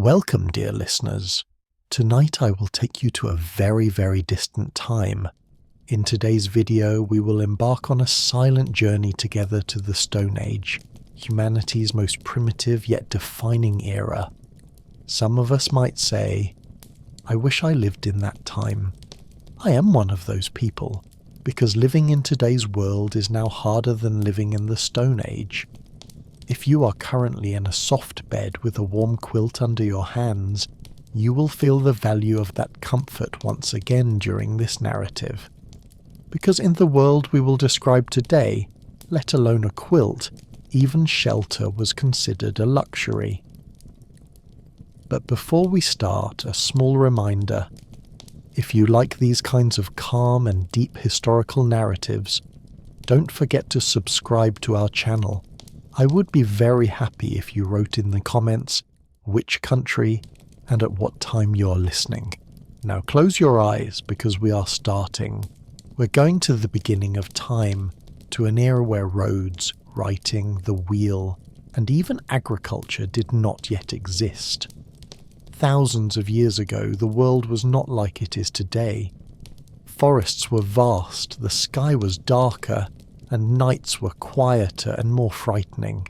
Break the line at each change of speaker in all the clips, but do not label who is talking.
Welcome, dear listeners. Tonight I will take you to a very, very distant time. In today's video, we will embark on a silent journey together to the Stone Age, humanity's most primitive yet defining era. Some of us might say, I wish I lived in that time. I am one of those people, because living in today's world is now harder than living in the Stone Age. If you are currently in a soft bed with a warm quilt under your hands, you will feel the value of that comfort once again during this narrative. Because in the world we will describe today, let alone a quilt, even shelter was considered a luxury. But before we start, a small reminder. If you like these kinds of calm and deep historical narratives, don't forget to subscribe to our channel. I would be very happy if you wrote in the comments which country and at what time you're listening. Now close your eyes because we are starting. We're going to the beginning of time, to an era where roads, writing, the wheel, and even agriculture did not yet exist. Thousands of years ago, the world was not like it is today. Forests were vast, the sky was darker, and nights were quieter and more frightening.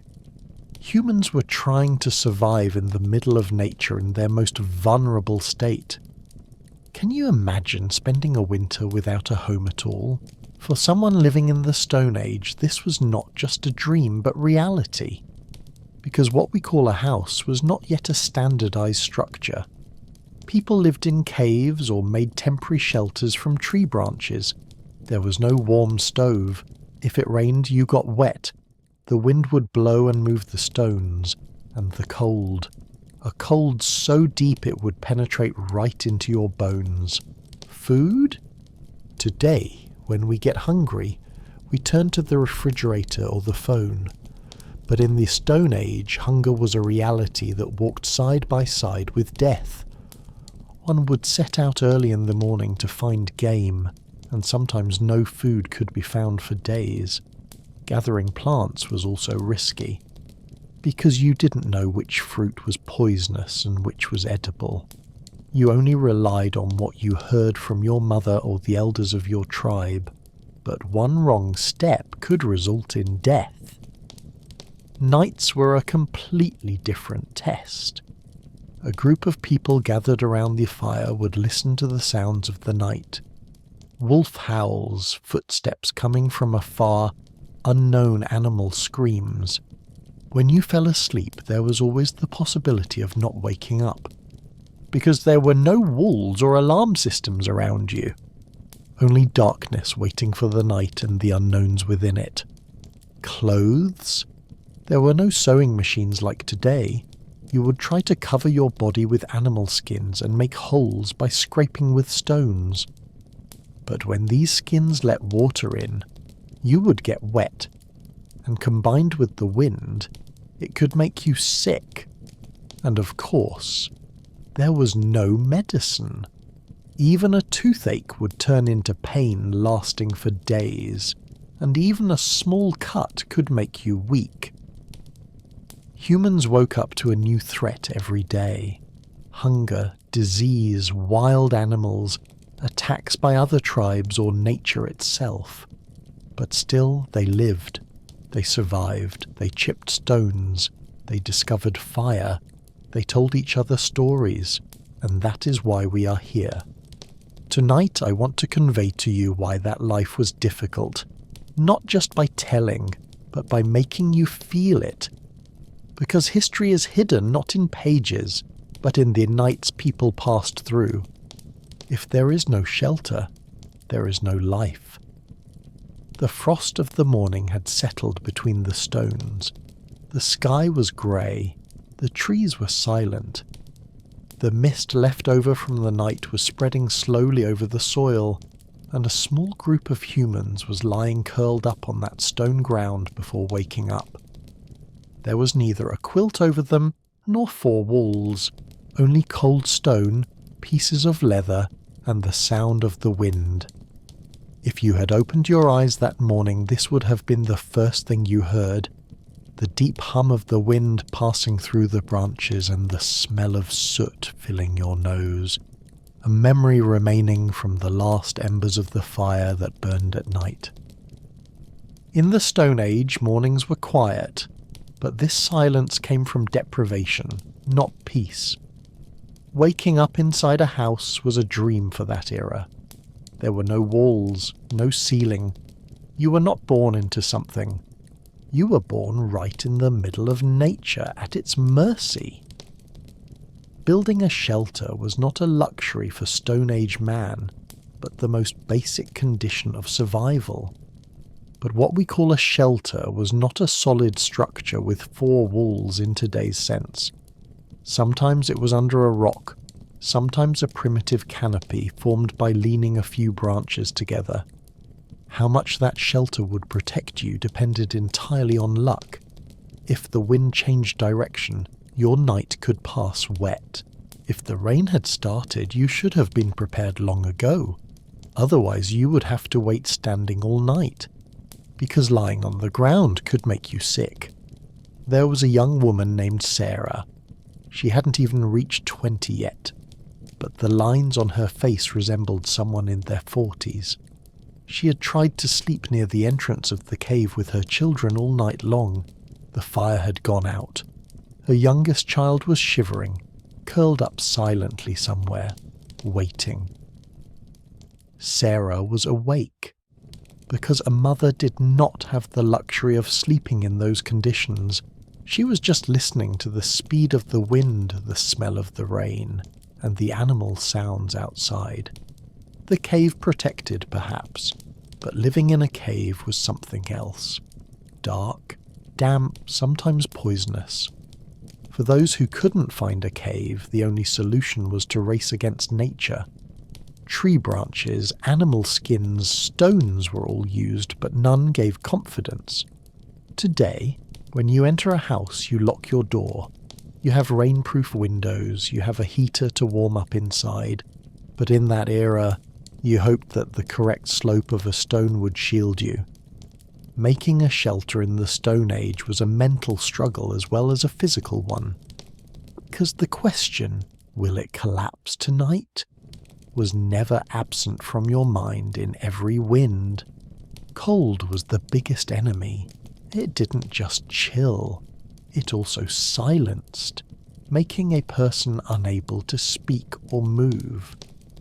Humans were trying to survive in the middle of nature in their most vulnerable state. Can you imagine spending a winter without a home at all? For someone living in the Stone Age, this was not just a dream but reality. Because what we call a house was not yet a standardized structure. People lived in caves or made temporary shelters from tree branches. There was no warm stove. If it rained, you got wet. The wind would blow and move the stones, and the cold. A cold so deep it would penetrate right into your bones. Food? Today, when we get hungry, we turn to the refrigerator or the phone. But in the Stone Age, hunger was a reality that walked side by side with death. One would set out early in the morning to find game, and sometimes no food could be found for days. Gathering plants was also risky, because you didn't know which fruit was poisonous and which was edible. You only relied on what you heard from your mother or the elders of your tribe, but one wrong step could result in death. Nights were a completely different test. A group of people gathered around the fire would listen to the sounds of the night. Wolf howls, footsteps coming from afar, unknown animal screams. When you fell asleep, there was always the possibility of not waking up, because there were no walls or alarm systems around you. Only darkness waiting for the night and the unknowns within it. Clothes? There were no sewing machines like today. You would try to cover your body with animal skins and make holes by scraping with stones. But when these skins let water in, you would get wet, and combined with the wind, it could make you sick. And of course, there was no medicine. Even a toothache would turn into pain lasting for days, and even a small cut could make you weak. Humans woke up to a new threat every day. Hunger, disease, wild animals, attacks by other tribes or nature itself. But still they lived, they survived, they chipped stones, they discovered fire, they told each other stories, and that is why we are here. Tonight I want to convey to you why that life was difficult, not just by telling, but by making you feel it. Because history is hidden not in pages, but in the nights people passed through. If there is no shelter, there is no life. The frost of the morning had settled between the stones. The sky was grey. The trees were silent. The mist left over from the night was spreading slowly over the soil, and a small group of humans was lying curled up on that stone ground before waking up. There was neither a quilt over them nor four walls, only cold stone, pieces of leather, and the sound of the wind. If you had opened your eyes that morning, this would have been the first thing you heard. the deep hum of the wind passing through the branches and the smell of soot filling your nose, a memory remaining from the last embers of the fire that burned at night. In the Stone Age, mornings were quiet, but this silence came from deprivation, not peace. Waking up inside a house was a dream for that era. There were no walls, no ceiling. You were not born into something. You were born right in the middle of nature, at its mercy. Building a shelter was not a luxury for Stone Age man, but the most basic condition of survival. But what we call a shelter was not a solid structure with 4 walls in today's sense. Sometimes it was under a rock, sometimes a primitive canopy formed by leaning a few branches together. How much that shelter would protect you depended entirely on luck. If the wind changed direction, your night could pass wet. If the rain had started, you should have been prepared long ago. Otherwise, you would have to wait standing all night, because lying on the ground could make you sick. There was a young woman named Sarah. She hadn't even reached 20 yet, but the lines on her face resembled someone in their 40s. She had tried to sleep near the entrance of the cave with her children all night long. The fire had gone out. Her youngest child was shivering, curled up silently somewhere, waiting. Sarah was awake, because a mother did not have the luxury of sleeping in those conditions. She was just listening to the speed of the wind, the smell of the rain, and the animal sounds outside. The cave protected, perhaps, but living in a cave was something else. Dark, damp, sometimes poisonous. For those who couldn't find a cave, the only solution was to race against nature. Tree branches, animal skins, stones were all used, but none gave confidence. Today, when you enter a house, you lock your door. You have rainproof windows, you have a heater to warm up inside, but in that era, you hoped that the correct slope of a stone would shield you. Making a shelter in the Stone Age was a mental struggle as well as a physical one. Because the question, will it collapse tonight, was never absent from your mind in every wind. Cold was the biggest enemy. It didn't just chill, it also silenced, making a person unable to speak or move.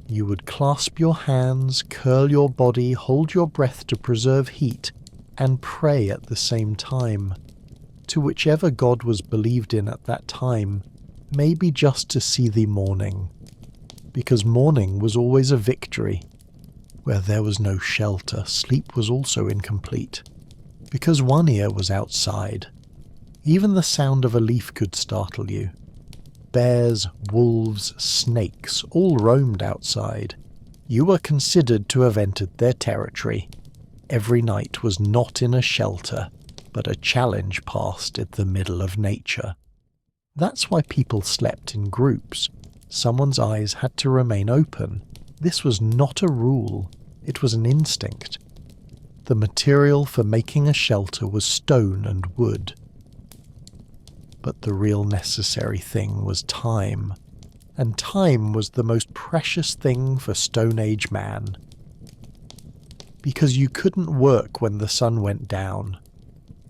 You would clasp your hands, curl your body, hold your breath to preserve heat, and pray at the same time, to whichever god was believed in at that time, maybe just to see the morning. Because morning was always a victory. Where there was no shelter, sleep was also incomplete. Because one ear was outside. Even the sound of a leaf could startle you. Bears, wolves, snakes all roamed outside. You were considered to have entered their territory. Every night was not in a shelter, but a challenge passed in the middle of nature. That's why people slept in groups. Someone's eyes had to remain open. This was not a rule, it was an instinct. The material for making a shelter was stone and wood. But the real necessary thing was time, and time was the most precious thing for Stone Age man. Because you couldn't work when the sun went down.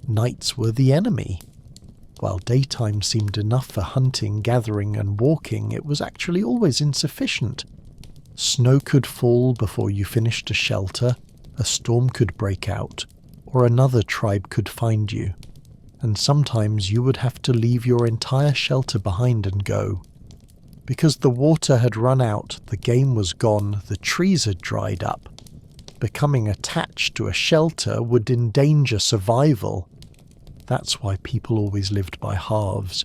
Nights were the enemy. While daytime seemed enough for hunting, gathering, and walking, it was actually always insufficient. Snow could fall before you finished a shelter, a storm could break out, or another tribe could find you. And sometimes you would have to leave your entire shelter behind and go. Because the water had run out, the game was gone, the trees had dried up. Becoming attached to a shelter would endanger survival. That's why people always lived by halves.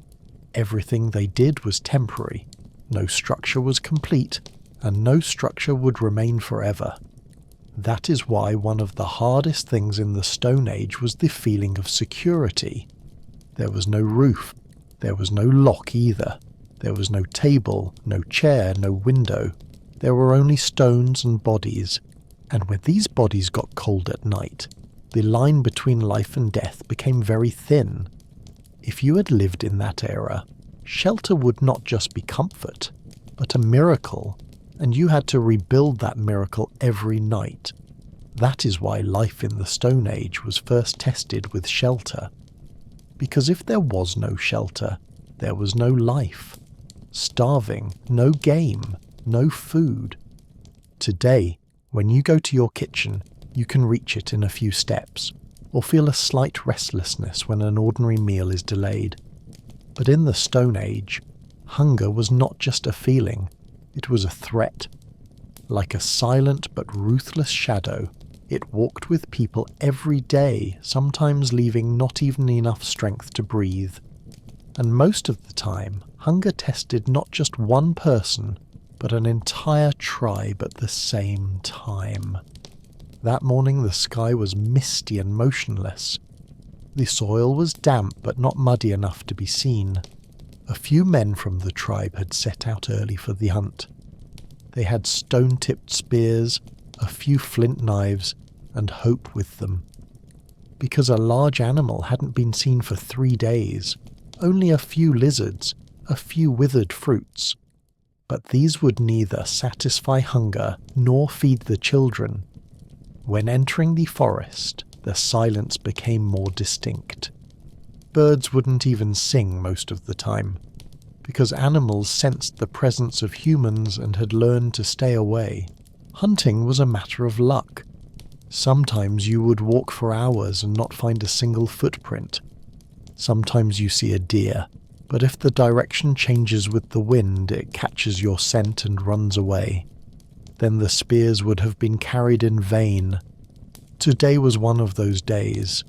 Everything they did was temporary. No structure was complete, and no structure would remain forever. That is why one of the hardest things in the Stone Age was the feeling of security. There was no roof. There was no lock either. There was no table, no chair, no window. There were only stones and bodies. And when these bodies got cold at night, the line between life and death became very thin. If you had lived in that era, shelter would not just be comfort, but a miracle, and you had to rebuild that miracle every night. That is why life in the Stone Age was first tested with shelter. Because if there was no shelter, there was no life. Starving, no game, no food. Today, when you go to your kitchen, you can reach it in a few steps, or feel a slight restlessness when an ordinary meal is delayed. But in the Stone Age, hunger was not just a feeling, it was a threat. Like a silent but ruthless shadow, it walked with people every day, sometimes leaving not even enough strength to breathe. And most of the time, hunger tested not just one person, but an entire tribe at the same time. That morning the sky was misty and motionless. The soil was damp but not muddy enough to be seen. A few men from the tribe had set out early for the hunt. They had stone-tipped spears, a few flint knives, and hope with them. Because a large animal hadn't been seen for 3 days, only a few lizards, a few withered fruits. But these would neither satisfy hunger nor feed the children. When entering the forest, the silence became more distinct. Birds wouldn't even sing most of the time, because animals sensed the presence of humans and had learned to stay away. Hunting was a matter of luck. Sometimes you would walk for hours and not find a single footprint. Sometimes you see a deer, but if the direction changes with the wind, it catches your scent and runs away. Then the spears would have been carried in vain. Today was one of those days.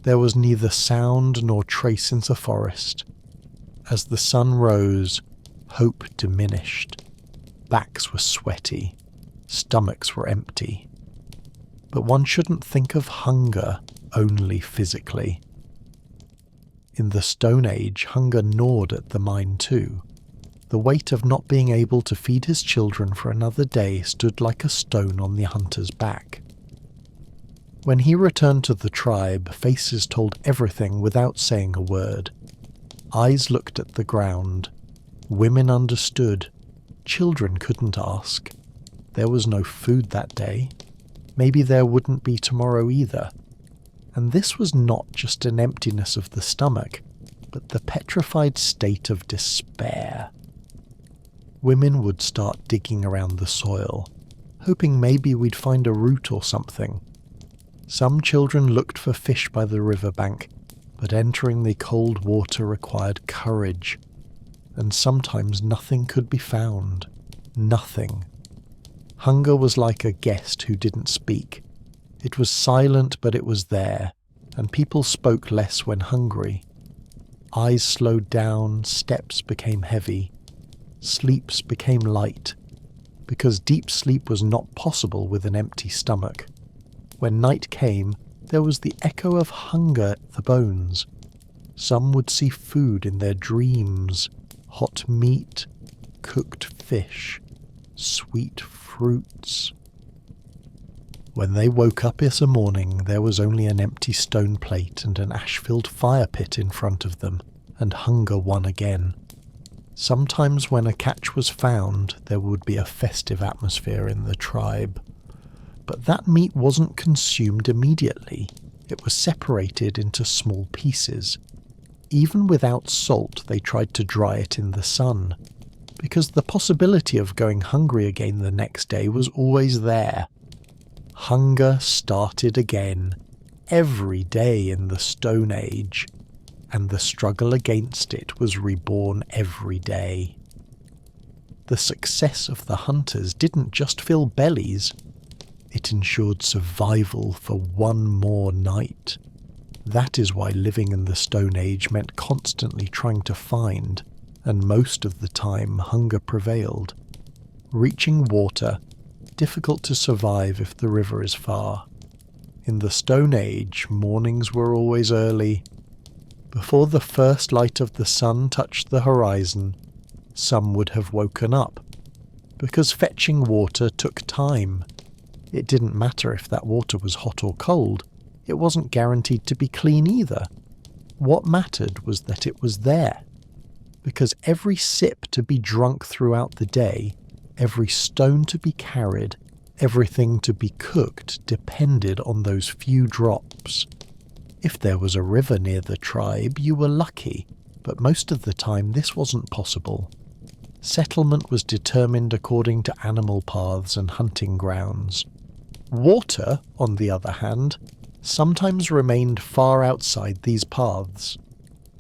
There was neither sound nor trace in the forest. As the sun rose, hope diminished. Backs were sweaty, stomachs were empty. But one shouldn't think of hunger only physically. In the Stone Age, hunger gnawed at the mind too. The weight of not being able to feed his children for another day stood like a stone on the hunter's back. When he returned to the tribe, faces told everything without saying a word. Eyes looked at the ground. Women understood. Children couldn't ask. There was no food that day. Maybe there wouldn't be tomorrow either. And this was not just an emptiness of the stomach, but the petrified state of despair. Women would start digging around the soil, hoping maybe we'd find a root or something. Some children looked for fish by the riverbank, but entering the cold water required courage, and sometimes nothing could be found. Nothing. Hunger was like a guest who didn't speak. It was silent, but it was there, and people spoke less when hungry. Eyes slowed down, steps became heavy. Sleeps became light, because deep sleep was not possible with an empty stomach. When night came, there was the echo of hunger at the bones. Some would see food in their dreams, hot meat, cooked fish, sweet fruits. When they woke up in the morning, there was only an empty stone plate and an ash-filled fire pit in front of them, and hunger won again. Sometimes when a catch was found, there would be a festive atmosphere in the tribe. But that meat wasn't consumed immediately. It was separated into small pieces. Even without salt, they tried to dry it in the sun, because the possibility of going hungry again the next day was always there. Hunger started again, every day in the Stone Age, and the struggle against it was reborn every day. The success of the hunters didn't just fill bellies, it ensured survival for one more night. That is why living in the Stone Age meant constantly trying to find, and most of the time hunger prevailed. Reaching water, difficult to survive if the river is far. In the Stone Age, mornings were always early. Before the first light of the sun touched the horizon, some would have woken up, because fetching water took time. It didn't matter if that water was hot or cold. It wasn't guaranteed to be clean either. What mattered was that it was there, because every sip to be drunk throughout the day, every stone to be carried, everything to be cooked depended on those few drops. If there was a river near the tribe, you were lucky, but most of the time this wasn't possible. Settlement was determined according to animal paths and hunting grounds. Water, on the other hand, sometimes remained far outside these paths.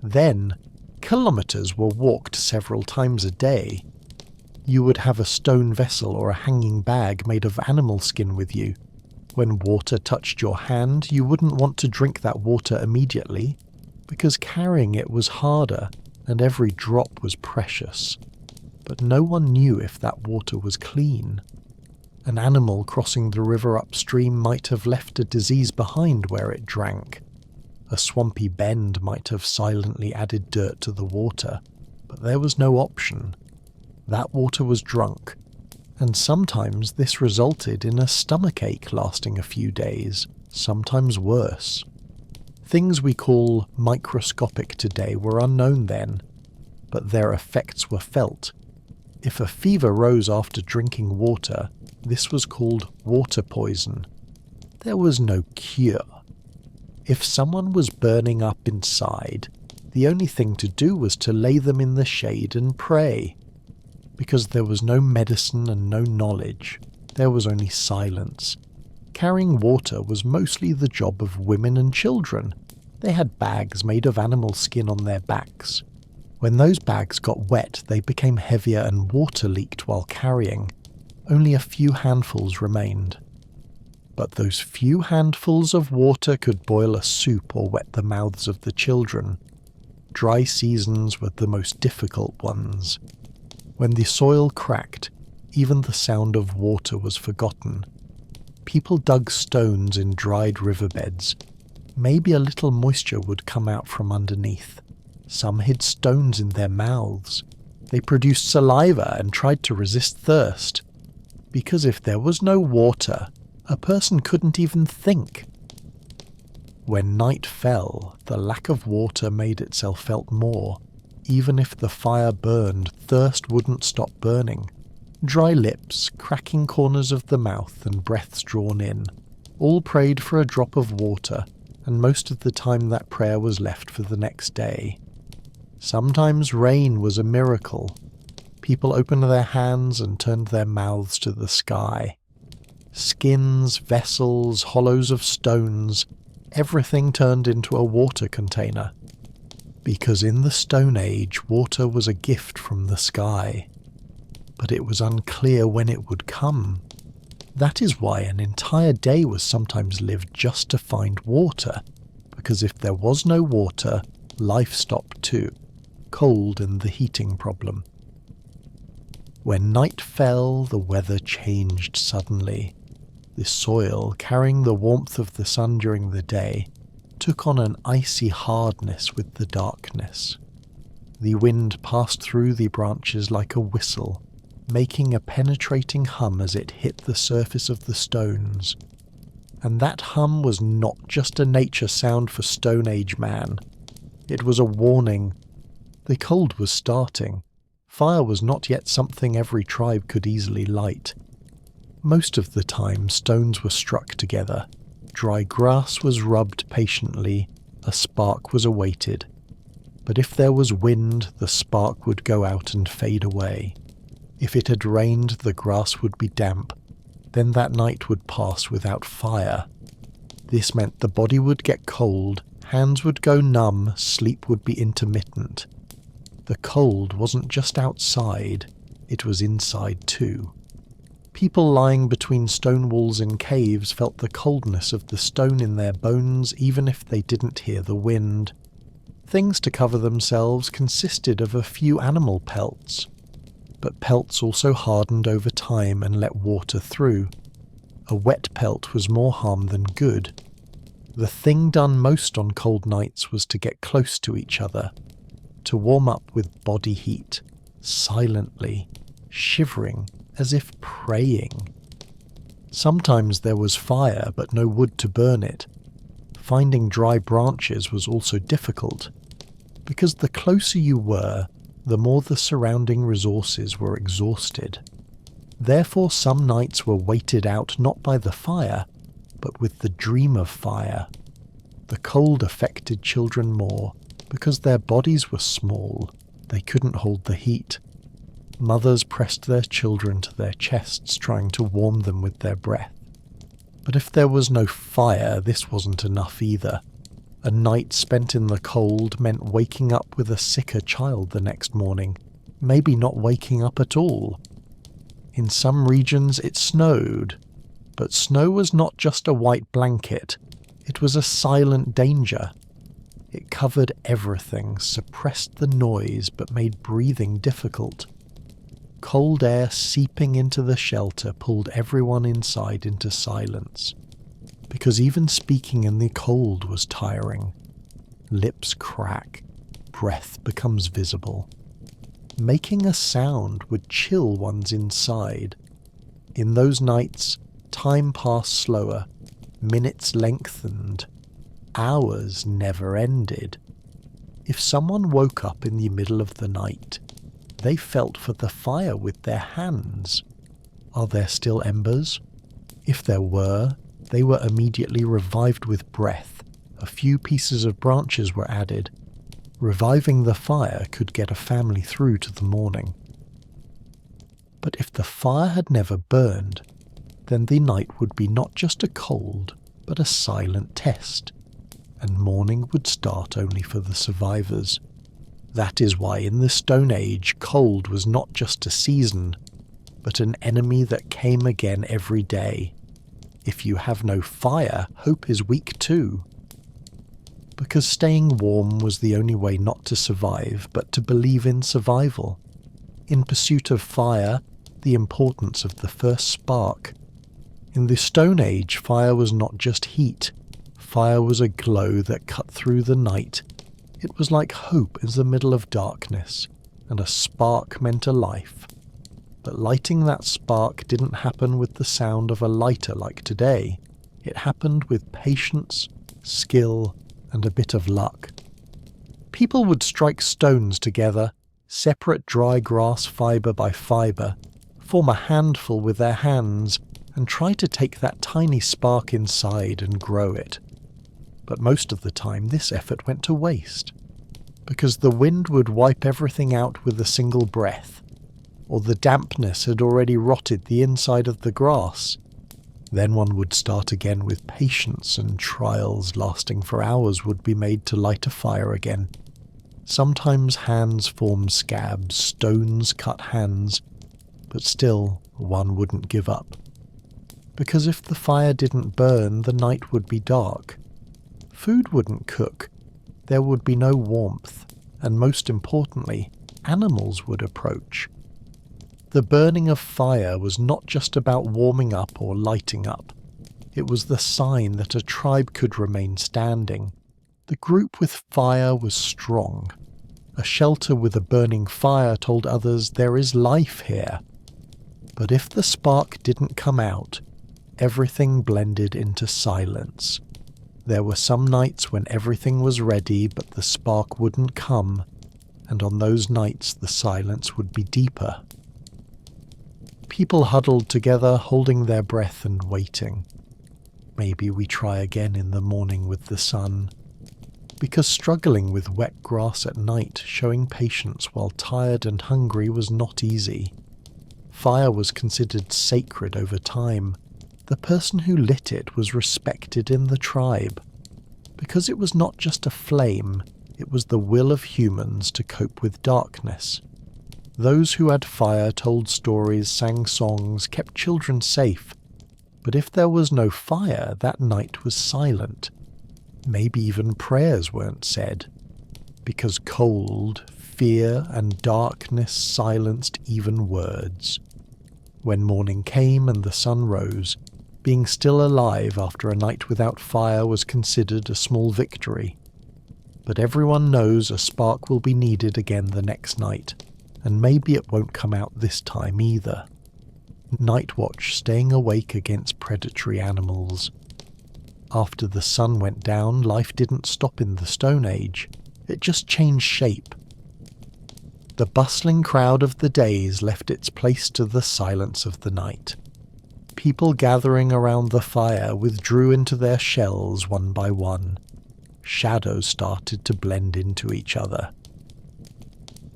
Then, kilometers were walked several times a day. You would have a stone vessel or a hanging bag made of animal skin with you. When water touched your hand, you wouldn't want to drink that water immediately, because carrying it was harder and every drop was precious. But no one knew if that water was clean. An animal crossing the river upstream might have left a disease behind where it drank. A swampy bend might have silently added dirt to the water, but there was no option. That water was drunk, and sometimes this resulted in a stomachache lasting a few days, sometimes worse. Things we call microscopic today were unknown then, but their effects were felt. If a fever rose after drinking water, this was called water poison. There was no cure. If someone was burning up inside, the only thing to do was to lay them in the shade and pray. Because there was no medicine and no knowledge, there was only silence. Carrying water was mostly the job of women and children. They had bags made of animal skin on their backs. When those bags got wet, they became heavier and water leaked while carrying. Only a few handfuls remained. But those few handfuls of water could boil a soup or wet the mouths of the children. Dry seasons were the most difficult ones. When the soil cracked, even the sound of water was forgotten. People dug stones in dried riverbeds. Maybe a little moisture would come out from underneath. Some hid stones in their mouths. They produced saliva and tried to resist thirst. Because if there was no water, a person couldn't even think. When night fell, the lack of water made itself felt more. Even if the fire burned, thirst wouldn't stop burning. Dry lips, cracking corners of the mouth, and breaths drawn in, all prayed for a drop of water, and most of the time that prayer was left for the next day. Sometimes rain was a miracle. People opened their hands and turned their mouths to the sky. Skins, vessels, hollows of stones, everything turned into a water container. Because in the Stone Age, water was a gift from the sky. But it was unclear when it would come. That is why an entire day was sometimes lived just to find water, because if there was no water, life stopped too. Cold and the heating problem. When night fell, the weather changed suddenly. The soil, carrying the warmth of the sun during the day, took on an icy hardness with the darkness. The wind passed through the branches like a whistle, making a penetrating hum as it hit the surface of the stones. And that hum was not just a nature sound for Stone Age man. It was a warning. The cold was starting. Fire was not yet something every tribe could easily light. Most of the time, stones were struck together. Dry grass was rubbed patiently, a spark was awaited. But if there was wind, the spark would go out and fade away. If it had rained, the grass would be damp. Then that night would pass without fire. This meant the body would get cold, hands would go numb, sleep would be intermittent. The cold wasn't just outside, it was inside too. People lying between stone walls in caves felt the coldness of the stone in their bones even if they didn't hear the wind. Things to cover themselves consisted of a few animal pelts, but pelts also hardened over time and let water through. A wet pelt was more harm than good. The thing done most on cold nights was to get close to each other, to warm up with body heat, silently, shivering, as if praying. Sometimes there was fire, but no wood to burn it. Finding dry branches was also difficult, because the closer you were, the more the surrounding resources were exhausted. Therefore, some nights were waited out not by the fire, but with the dream of fire. The cold affected children more, because their bodies were small, they couldn't hold the heat. Mothers pressed their children to their chests, trying to warm them with their breath. But if there was no fire, this wasn't enough either. A night spent in the cold meant waking up with a sicker child the next morning, maybe not waking up at all. In some regions it snowed, but snow was not just a white blanket, it was a silent danger. It covered everything, suppressed the noise, but made breathing difficult. Cold air seeping into the shelter pulled everyone inside into silence, because even speaking in the cold was tiring. Lips crack, breath becomes visible. Making a sound would chill one's inside. In those nights, time passed slower, minutes lengthened, hours never ended. If someone woke up in the middle of the night, they felt for the fire with their hands. Are there still embers? If there were, they were immediately revived with breath. A few pieces of branches were added. Reviving the fire could get a family through to the morning. But if the fire had never burned, then the night would be not just a cold, but a silent test, and morning would start only for the survivors. That is why in the Stone Age, cold was not just a season, but an enemy that came again every day. If you have no fire, hope is weak too. Because staying warm was the only way not to survive, but to believe in survival. In pursuit of fire, the importance of the first spark. In the Stone Age, fire was not just heat. Fire was a glow that cut through the night. It was like hope in the middle of darkness, and a spark meant a life. But lighting that spark didn't happen with the sound of a lighter like today. It happened with patience, skill, and a bit of luck. People would strike stones together, separate dry grass fibre by fibre, form a handful with their hands, and try to take that tiny spark inside and grow it. But most of the time this effort went to waste, because the wind would wipe everything out with a single breath, or the dampness had already rotted the inside of the grass. Then one would start again with patience, and trials lasting for hours would be made to light a fire again. Sometimes hands form scabs, stones cut hands, but still one wouldn't give up. Because if the fire didn't burn, the night would be dark. Food wouldn't cook, there would be no warmth, and most importantly, animals would approach. The burning of fire was not just about warming up or lighting up. It was the sign that a tribe could remain standing. The group with fire was strong. A shelter with a burning fire told others there is life here. But if the spark didn't come out, everything blended into silence. There were some nights when everything was ready, but the spark wouldn't come, and on those nights the silence would be deeper. People huddled together, holding their breath and waiting. Maybe we try again in the morning with the sun. Because struggling with wet grass at night, showing patience while tired and hungry was not easy. Fire was considered sacred over time. The person who lit it was respected in the tribe. Because it was not just a flame, it was the will of humans to cope with darkness. Those who had fire told stories, sang songs, kept children safe. But if there was no fire, that night was silent. Maybe even prayers weren't said. Because cold, fear, and darkness silenced even words. When morning came and the sun rose, being still alive after a night without fire was considered a small victory. But everyone knows a spark will be needed again the next night, and maybe it won't come out this time either. Night watch, staying awake against predatory animals. After the sun went down, life didn't stop in the Stone Age. It just changed shape. The bustling crowd of the days left its place to the silence of the night. People gathering around the fire withdrew into their shells one by one. Shadows started to blend into each other.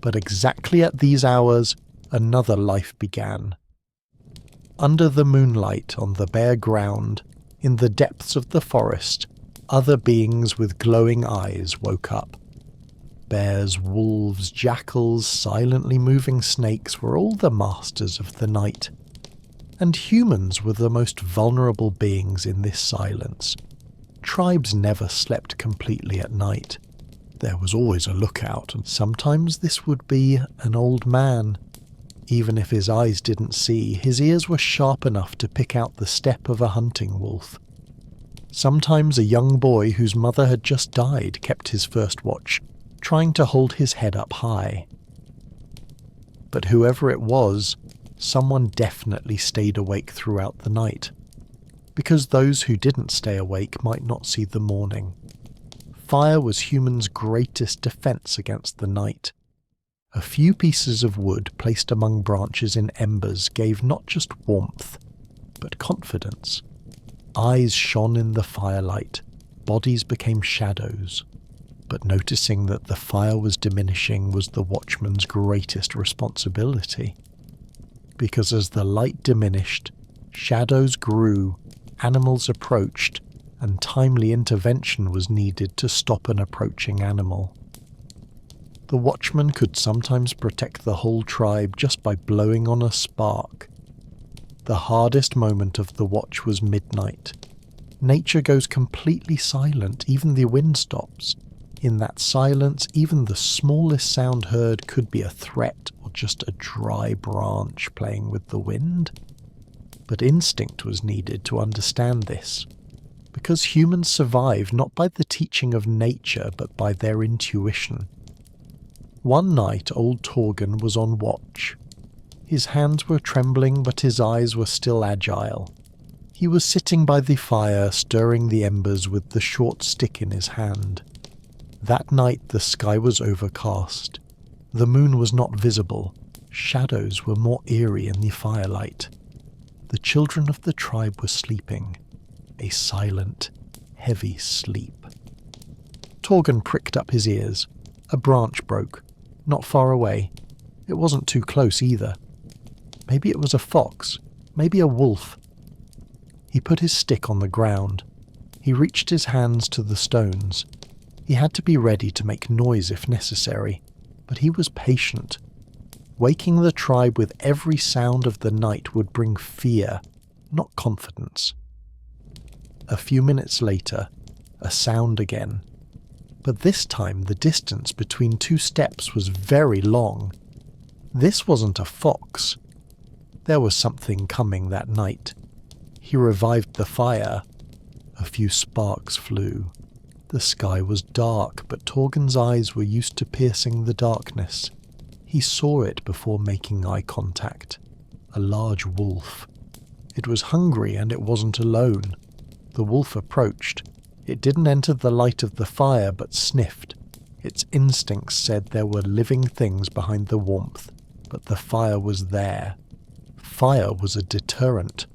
But exactly at these hours, another life began. Under the moonlight on the bare ground, in the depths of the forest, other beings with glowing eyes woke up. Bears, wolves, jackals, silently moving snakes were all the masters of the night. And humans were the most vulnerable beings in this silence. Tribes never slept completely at night. There was always a lookout, and sometimes this would be an old man. Even if his eyes didn't see, his ears were sharp enough to pick out the step of a hunting wolf. Sometimes a young boy whose mother had just died kept his first watch, trying to hold his head up high. But whoever it was, someone definitely stayed awake throughout the night, because those who didn't stay awake might not see the morning. Fire was humans' greatest defense against the night. A few pieces of wood placed among branches in embers gave not just warmth, but confidence. Eyes shone in the firelight, bodies became shadows. But noticing that the fire was diminishing was the watchman's greatest responsibility. Because as the light diminished, shadows grew, animals approached, and timely intervention was needed to stop an approaching animal. The watchman could sometimes protect the whole tribe just by blowing on a spark. The hardest moment of the watch was midnight. Nature goes completely silent, even the wind stops. In that silence, even the smallest sound heard could be a threat or just a dry branch playing with the wind. But instinct was needed to understand this, because humans survive not by the teaching of nature but by their intuition. One night old Torgen was on watch. His hands were trembling but his eyes were still agile. He was sitting by the fire, stirring the embers with the short stick in his hand. That night the sky was overcast. The moon was not visible. Shadows were more eerie in the firelight. The children of the tribe were sleeping. A silent, heavy sleep. Torgen pricked up his ears. A branch broke. Not far away. It wasn't too close either. Maybe it was a fox. Maybe a wolf. He put his stick on the ground. He reached his hands to the stones. He had to be ready to make noise if necessary, but he was patient. Waking the tribe with every sound of the night would bring fear, not confidence. A few minutes later, a sound again. But this time the distance between two steps was very long. This wasn't a fox. There was something coming that night. He revived the fire. A few sparks flew. The sky was dark, but Torgen's eyes were used to piercing the darkness. He saw it before making eye contact. A large wolf. It was hungry and it wasn't alone. The wolf approached. It didn't enter the light of the fire, but sniffed. Its instincts said there were living things behind the warmth, but the fire was there. Fire was a deterrent.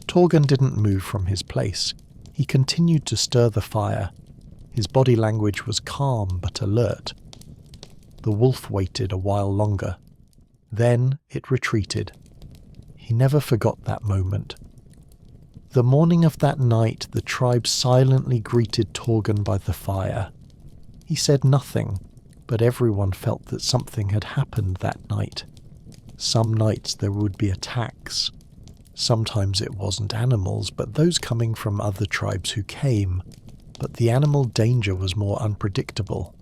Torgen didn't move from his place. He continued to stir the fire. His body language was calm but alert. The wolf waited a while longer. Then it retreated. He never forgot that moment. The morning of that night, the tribe silently greeted Torgen by the fire. He said nothing, but everyone felt that something had happened that night. Some nights there would be attacks. Sometimes it wasn't animals, but those coming from other tribes who came. But the animal danger was more unpredictable.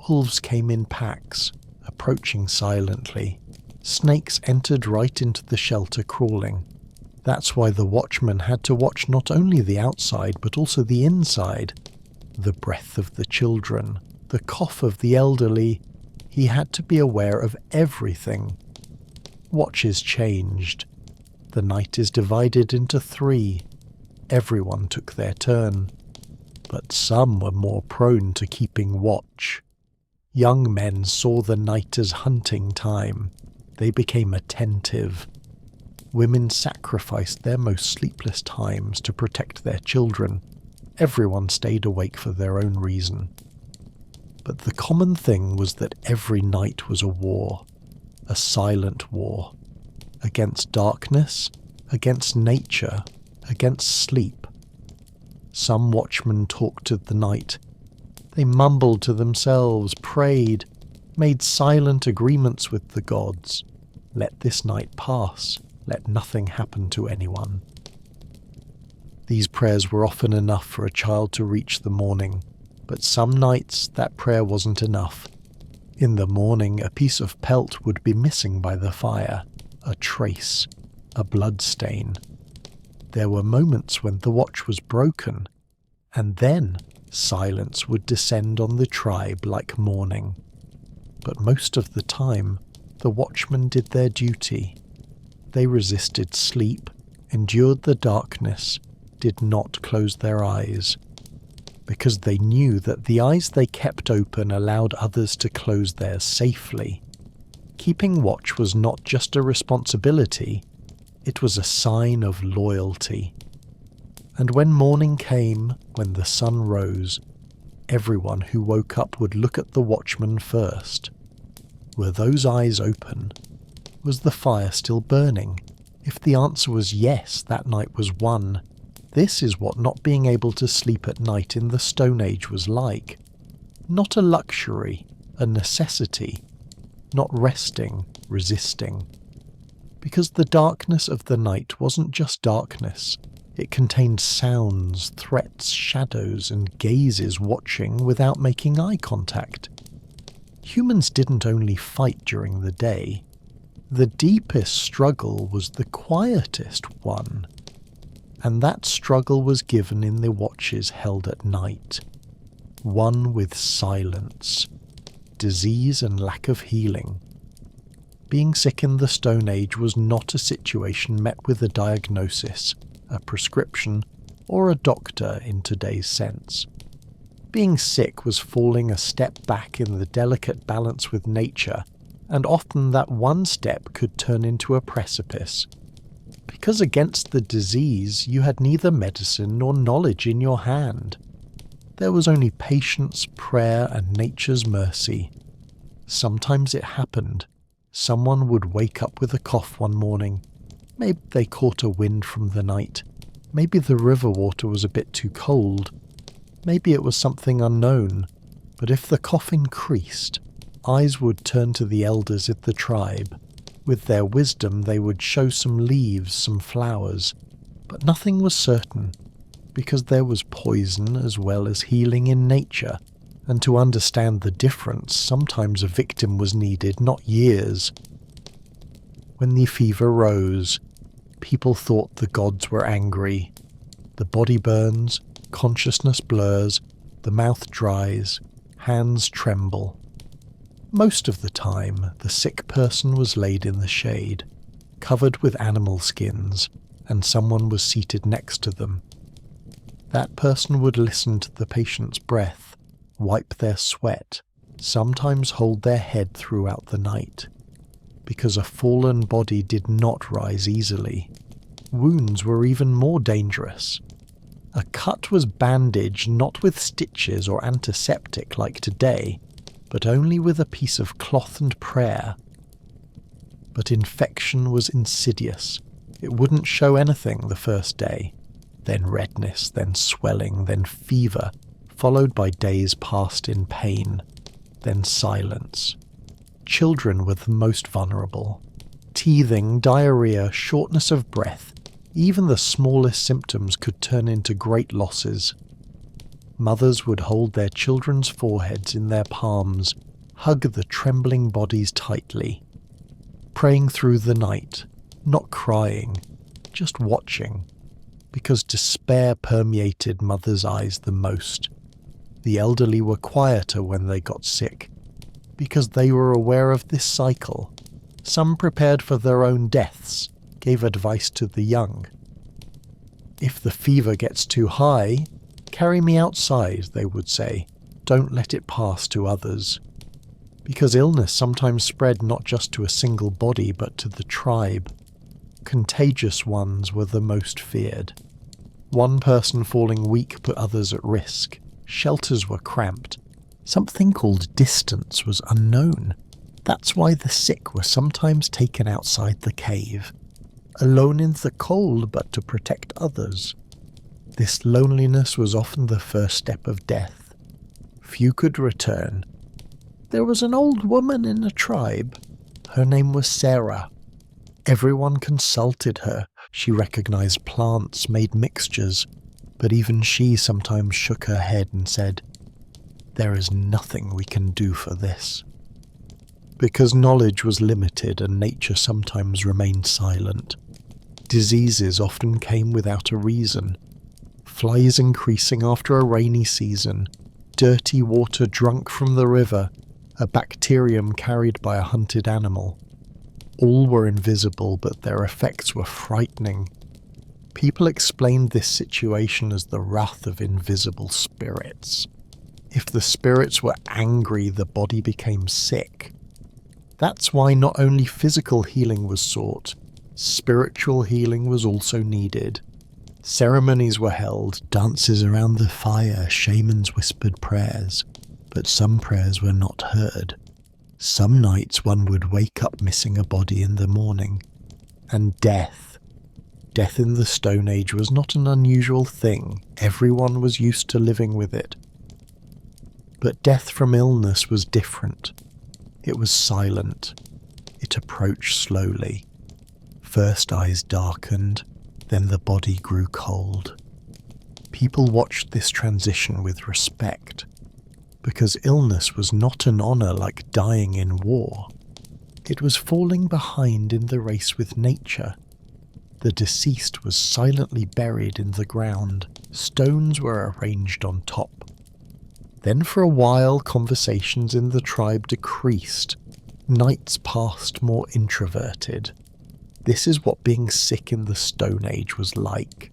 Wolves came in packs, approaching silently. Snakes entered right into the shelter crawling. That's why the watchman had to watch not only the outside but also the inside. The breath of the children, the cough of the elderly. He had to be aware of everything. Watches changed. The night is divided into 3. Everyone took their turn, but some were more prone to keeping watch. Young men saw the night as hunting time. They became attentive. Women sacrificed their most sleepless times to protect their children. Everyone stayed awake for their own reason. But the common thing was that every night was a war, a silent war, against darkness, against nature, against sleep. Some watchmen talked of the night. They mumbled to themselves, prayed, made silent agreements with the gods. Let this night pass. Let nothing happen to anyone. These prayers were often enough for a child to reach the morning, but some nights that prayer wasn't enough. In the morning, a piece of pelt would be missing by the fire, a trace, a blood stain. There were moments when the watch was broken, and then silence would descend on the tribe like mourning. But most of the time, the watchmen did their duty. They resisted sleep, endured the darkness, did not close their eyes, because they knew that the eyes they kept open allowed others to close theirs safely. Keeping watch was not just a responsibility, it was a sign of loyalty. And when morning came, when the sun rose, everyone who woke up would look at the watchman first. Were those eyes open? Was the fire still burning? If the answer was yes, that night was won. This is what not being able to sleep at night in the Stone Age was like. Not a luxury, a necessity. Not resting, resisting. Because the darkness of the night wasn't just darkness. It contained sounds, threats, shadows, and gazes watching without making eye contact. Humans didn't only fight during the day. The deepest struggle was the quietest one. And that struggle was given in the watches held at night. One with silence, disease and lack of healing. Being sick in the Stone Age was not a situation met with a diagnosis, a prescription, or a doctor in today's sense. Being sick was falling a step back in the delicate balance with nature, and often that one step could turn into a precipice. Because against the disease you had neither medicine nor knowledge in your hand. There was only patience, prayer, and nature's mercy. Sometimes it happened. Someone would wake up with a cough one morning. Maybe they caught a wind from the night. Maybe the river water was a bit too cold. Maybe it was something unknown. But if the cough increased, eyes would turn to the elders of the tribe. With their wisdom they would show some leaves, some flowers. But nothing was certain, because there was poison as well as healing in nature. And to understand the difference, sometimes a victim was needed, not years. When the fever rose, people thought the gods were angry. The body burns, consciousness blurs, the mouth dries, hands tremble. Most of the time, the sick person was laid in the shade, covered with animal skins, and someone was seated next to them. That person would listen to the patient's breath, wipe their sweat, sometimes hold their head throughout the night. Because a fallen body did not rise easily. Wounds were even more dangerous. A cut was bandaged not with stitches or antiseptic like today, but only with a piece of cloth and prayer. But infection was insidious. It wouldn't show anything the first day. Then redness, then swelling, then fever, followed by days passed in pain, then silence. Children were the most vulnerable. Teething, diarrhea, shortness of breath, even the smallest symptoms could turn into great losses. Mothers would hold their children's foreheads in their palms, hug the trembling bodies tightly, praying through the night, not crying, just watching, because despair permeated mothers' eyes the most. The elderly were quieter when they got sick, because they were aware of this cycle. Some prepared for their own deaths, gave advice to the young. If the fever gets too high, carry me outside, they would say. Don't let it pass to others. Because illness sometimes spread not just to a single body but to the tribe. Contagious ones were the most feared. One person falling weak put others at risk. Shelters were cramped. Something called distance was unknown. That's why the sick were sometimes taken outside the cave, alone in the cold but to protect others. This loneliness was often the first step of death. Few could return. There was an old woman in the tribe. Her name was Sarah. Everyone consulted her. She recognized plants, made mixtures, but even she sometimes shook her head and said, "There is nothing we can do for this." Because knowledge was limited and nature sometimes remained silent, diseases often came without a reason. Flies increasing after a rainy season, dirty water drunk from the river, a bacterium carried by a hunted animal. All were invisible, but their effects were frightening. People explained this situation as the wrath of invisible spirits. If the spirits were angry, the body became sick. That's why not only physical healing was sought, spiritual healing was also needed. Ceremonies were held, dances around the fire, shamans whispered prayers, but some prayers were not heard. Some nights one would wake up missing a body in the morning. And death in the Stone Age was not an unusual thing. Everyone was used to living with it. But death from illness was different. It was silent. It approached slowly. First eyes darkened, then the body grew cold. People watched this transition with respect, because illness was not an honor like dying in war. It was falling behind in the race with nature. The deceased was silently buried in the ground. Stones were arranged on top. Then for a while conversations in the tribe decreased. Nights passed more introverted. This is what being sick in the Stone Age was like.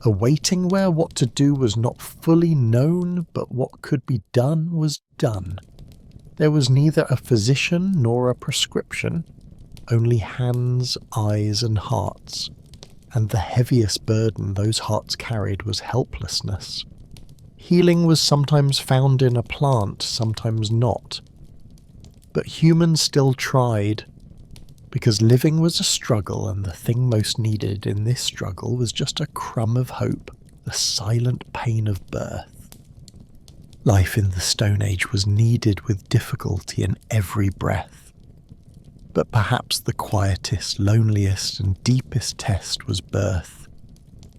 A waiting where what to do was not fully known, but what could be done was done. There was neither a physician nor a prescription, only hands, eyes, and hearts. And the heaviest burden those hearts carried was helplessness. Healing was sometimes found in a plant, sometimes not. But humans still tried, because living was a struggle, and the thing most needed in this struggle was just a crumb of hope, the silent pain of birth. Life in the Stone Age was needed with difficulty in every breath. But perhaps the quietest, loneliest, and deepest test was birth.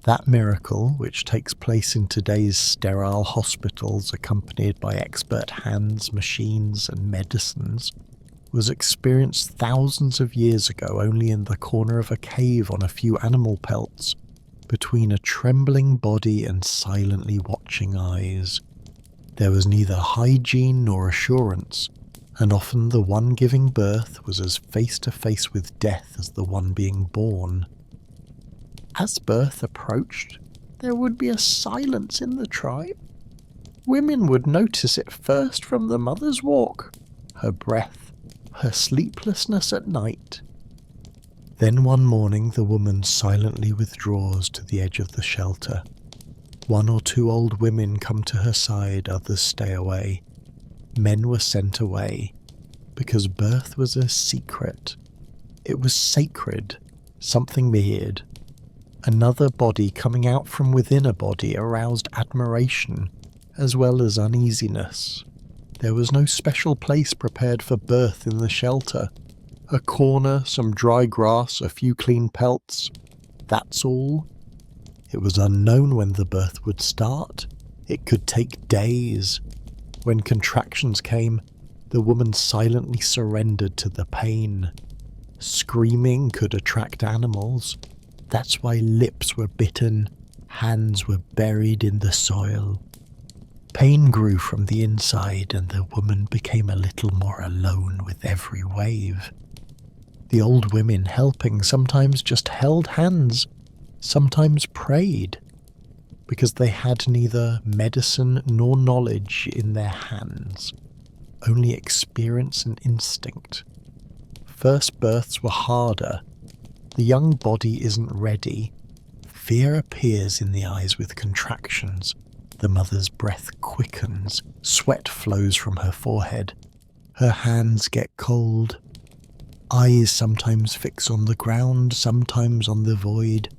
That miracle, which takes place in today's sterile hospitals accompanied by expert hands, machines, and medicines, was experienced thousands of years ago only in the corner of a cave on a few animal pelts, between a trembling body and silently watching eyes. There was neither hygiene nor assurance, and often the one giving birth was as face to face with death as the one being born. As birth approached, there would be a silence in the tribe. Women would notice it first from the mother's walk, her breath, her sleeplessness at night. Then one morning the woman silently withdraws to the edge of the shelter. One or two old women come to her side, others stay away. Men were sent away, because birth was a secret. It was sacred, something weird. Another body coming out from within a body aroused admiration, as well as uneasiness. There was no special place prepared for birth in the shelter. A corner, some dry grass, a few clean pelts. That's all. It was unknown when the birth would start. It could take days. When contractions came, the woman silently surrendered to the pain. Screaming could attract animals. That's why lips were bitten, hands were buried in the soil. Pain grew from the inside, and the woman became a little more alone with every wave. The old women helping sometimes just held hands, sometimes prayed, because they had neither medicine nor knowledge in their hands, only experience and instinct. First births were harder. The young body isn't ready. Fear appears in the eyes with contractions. The mother's breath quickens. Sweat flows from her forehead. Her hands get cold. Eyes sometimes fix on the ground, sometimes on the void.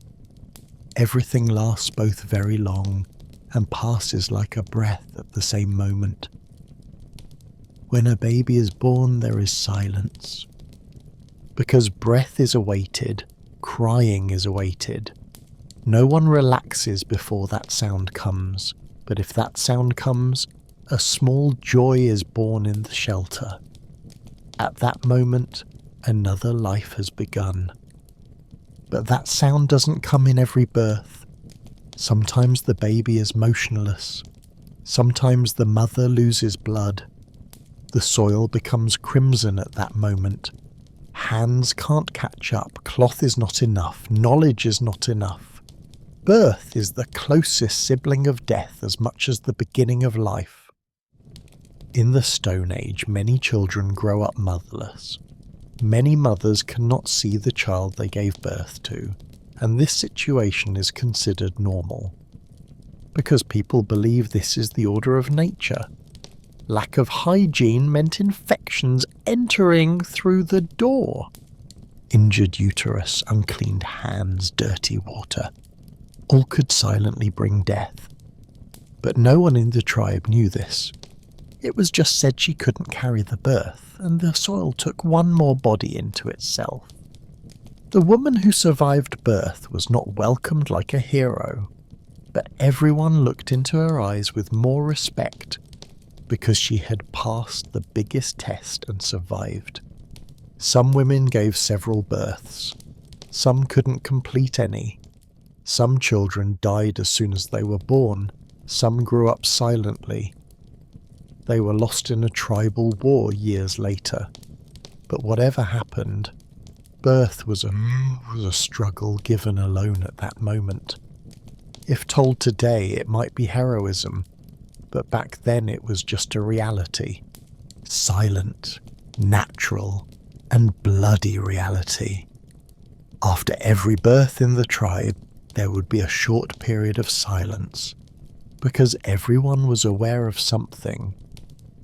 Everything lasts both very long and passes like a breath at the same moment. When a baby is born, there is silence. Because breath is awaited, crying is awaited. No one relaxes before that sound comes, but if that sound comes, a small joy is born in the shelter. At that moment, another life has begun. But that sound doesn't come in every birth. Sometimes the baby is motionless. Sometimes the mother loses blood. The soil becomes crimson at that moment. Hands can't catch up. Cloth is not enough. Knowledge is not enough. Birth is the closest sibling of death as much as the beginning of life. In the Stone Age, many children grow up motherless. Many mothers cannot see the child they gave birth to, and this situation is considered normal, because people believe this is the order of nature. Lack of hygiene meant infections entering through the door. Injured uterus, uncleaned hands, dirty water. All could silently bring death. But no one in the tribe knew this. It was just said she couldn't carry the birth, and the soil took one more body into itself. The woman who survived birth was not welcomed like a hero, but everyone looked into her eyes with more respect because she had passed the biggest test and survived. Some women gave several births. Some couldn't complete any. Some children died as soon as they were born. Some grew up silently. They were lost in a tribal war years later. But whatever happened, birth was a struggle given alone at that moment. If told today, it might be heroism, but back then it was just a reality. Silent, natural, and bloody reality. After every birth in the tribe, there would be a short period of silence, because everyone was aware of something.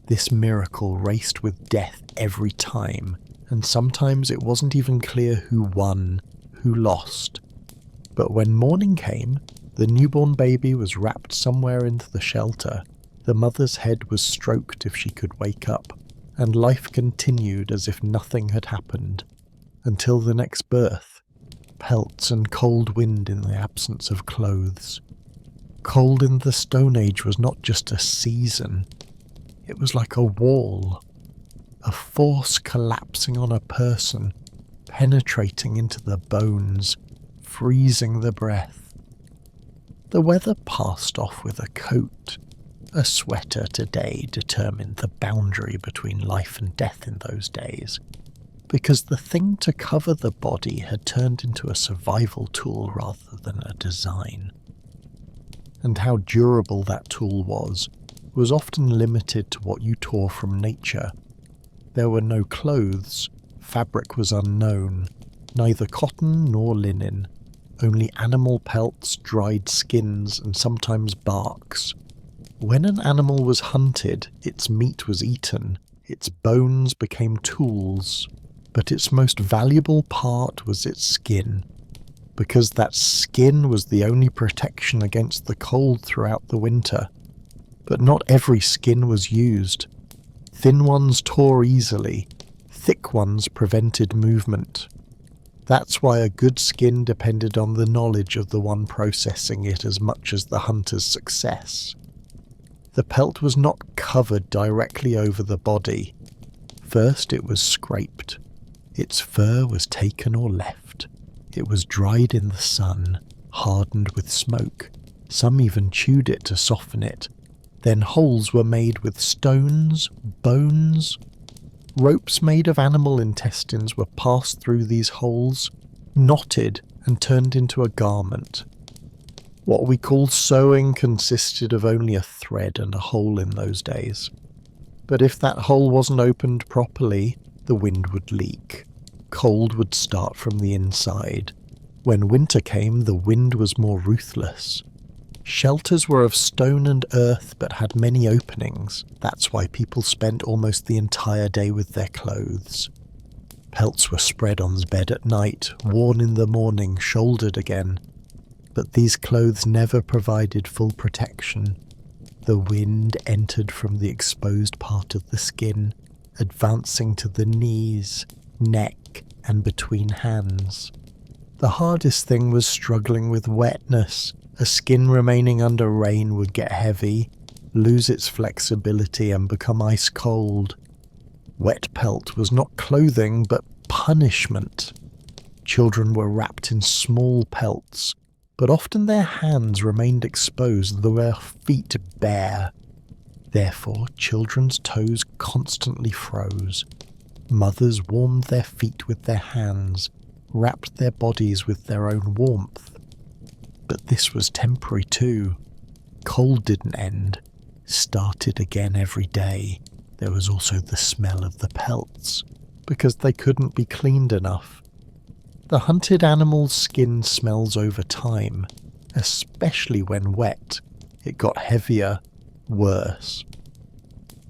This miracle raced with death every time, and sometimes it wasn't even clear who won, who lost. But when morning came, the newborn baby was wrapped somewhere into the shelter. The mother's head was stroked if she could wake up, and life continued as if nothing had happened, until the next birth. Pelts and cold wind in the absence of clothes. Cold in the Stone Age was not just a season. It was like a wall, a force collapsing on a person, penetrating into the bones, freezing the breath. The weather passed off with a coat. A sweater today determined the boundary between life and death in those days, because the thing to cover the body had turned into a survival tool rather than a design. And how durable that tool was often limited to what you tore from nature. There were no clothes, fabric was unknown, neither cotton nor linen, only animal pelts, dried skins, and sometimes barks. When an animal was hunted, its meat was eaten, its bones became tools, but its most valuable part was its skin, because that skin was the only protection against the cold throughout the winter. But not every skin was used. Thin ones tore easily, thick ones prevented movement. That's why a good skin depended on the knowledge of the one processing it as much as the hunter's success. The pelt was not covered directly over the body. First it was scraped. Its fur was taken or left. It was dried in the sun, hardened with smoke. Some even chewed it to soften it. Then holes were made with stones, bones. Ropes made of animal intestines were passed through these holes, knotted and turned into a garment. What we call sewing consisted of only a thread and a hole in those days. But if that hole wasn't opened properly, the wind would leak. Cold would start from the inside. When winter came, the wind was more ruthless. Shelters were of stone and earth but had many openings. That's why people spent almost the entire day with their clothes. Pelts were spread on the bed at night, worn in the morning, shouldered again. But these clothes never provided full protection. The wind entered from the exposed part of the skin, advancing to the knees, neck, and between hands. The hardest thing was struggling with wetness. A skin remaining under rain would get heavy, lose its flexibility, and become ice cold. Wet pelt was not clothing, but punishment. Children were wrapped in small pelts, but often their hands remained exposed, their feet bare. Therefore, children's toes constantly froze. Mothers warmed their feet with their hands, wrapped their bodies with their own warmth. But this was temporary too. Cold didn't end, started again every day. There was also the smell of the pelts, because they couldn't be cleaned enough. The hunted animal's skin smells over time, especially when wet. It got heavier, worse.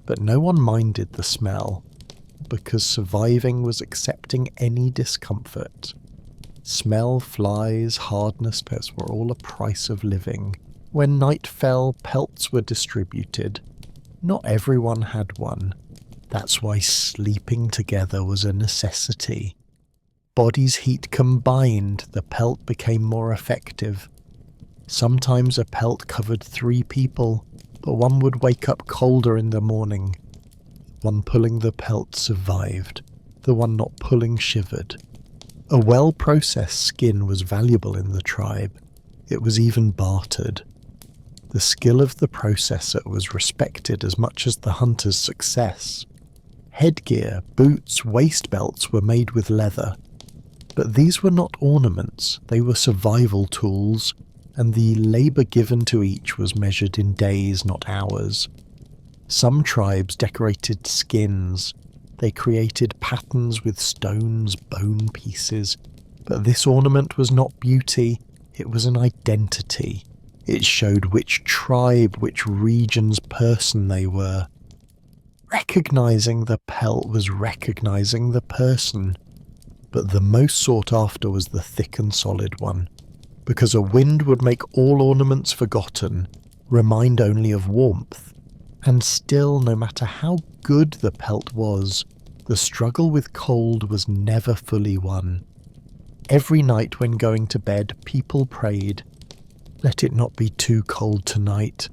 But no one minded the smell, because surviving was accepting any discomfort. Smell, flies, hardness, those were all a price of living. When night fell, pelts were distributed. Not everyone had one. That's why sleeping together was a necessity. Bodies' heat combined, the pelt became more effective. Sometimes a pelt covered 3 people, but one would wake up colder in the morning. One pulling the pelt survived, the one not pulling shivered. A well-processed skin was valuable in the tribe. It was even bartered. The skill of the processor was respected as much as the hunter's success. Headgear, boots, waist belts were made with leather. But these were not ornaments, they were survival tools, and the labour given to each was measured in days, not hours. Some tribes decorated skins. They created patterns with stones, bone pieces. But this ornament was not beauty, it was an identity. It showed which tribe, which region's person they were. Recognizing the pelt was recognizing the person. But the most sought after was the thick and solid one, because a wind would make all ornaments forgotten, remind only of warmth. And still, no matter how good the pelt was, the struggle with cold was never fully won. Every night when going to bed, people prayed, "Let it not be too cold tonight,"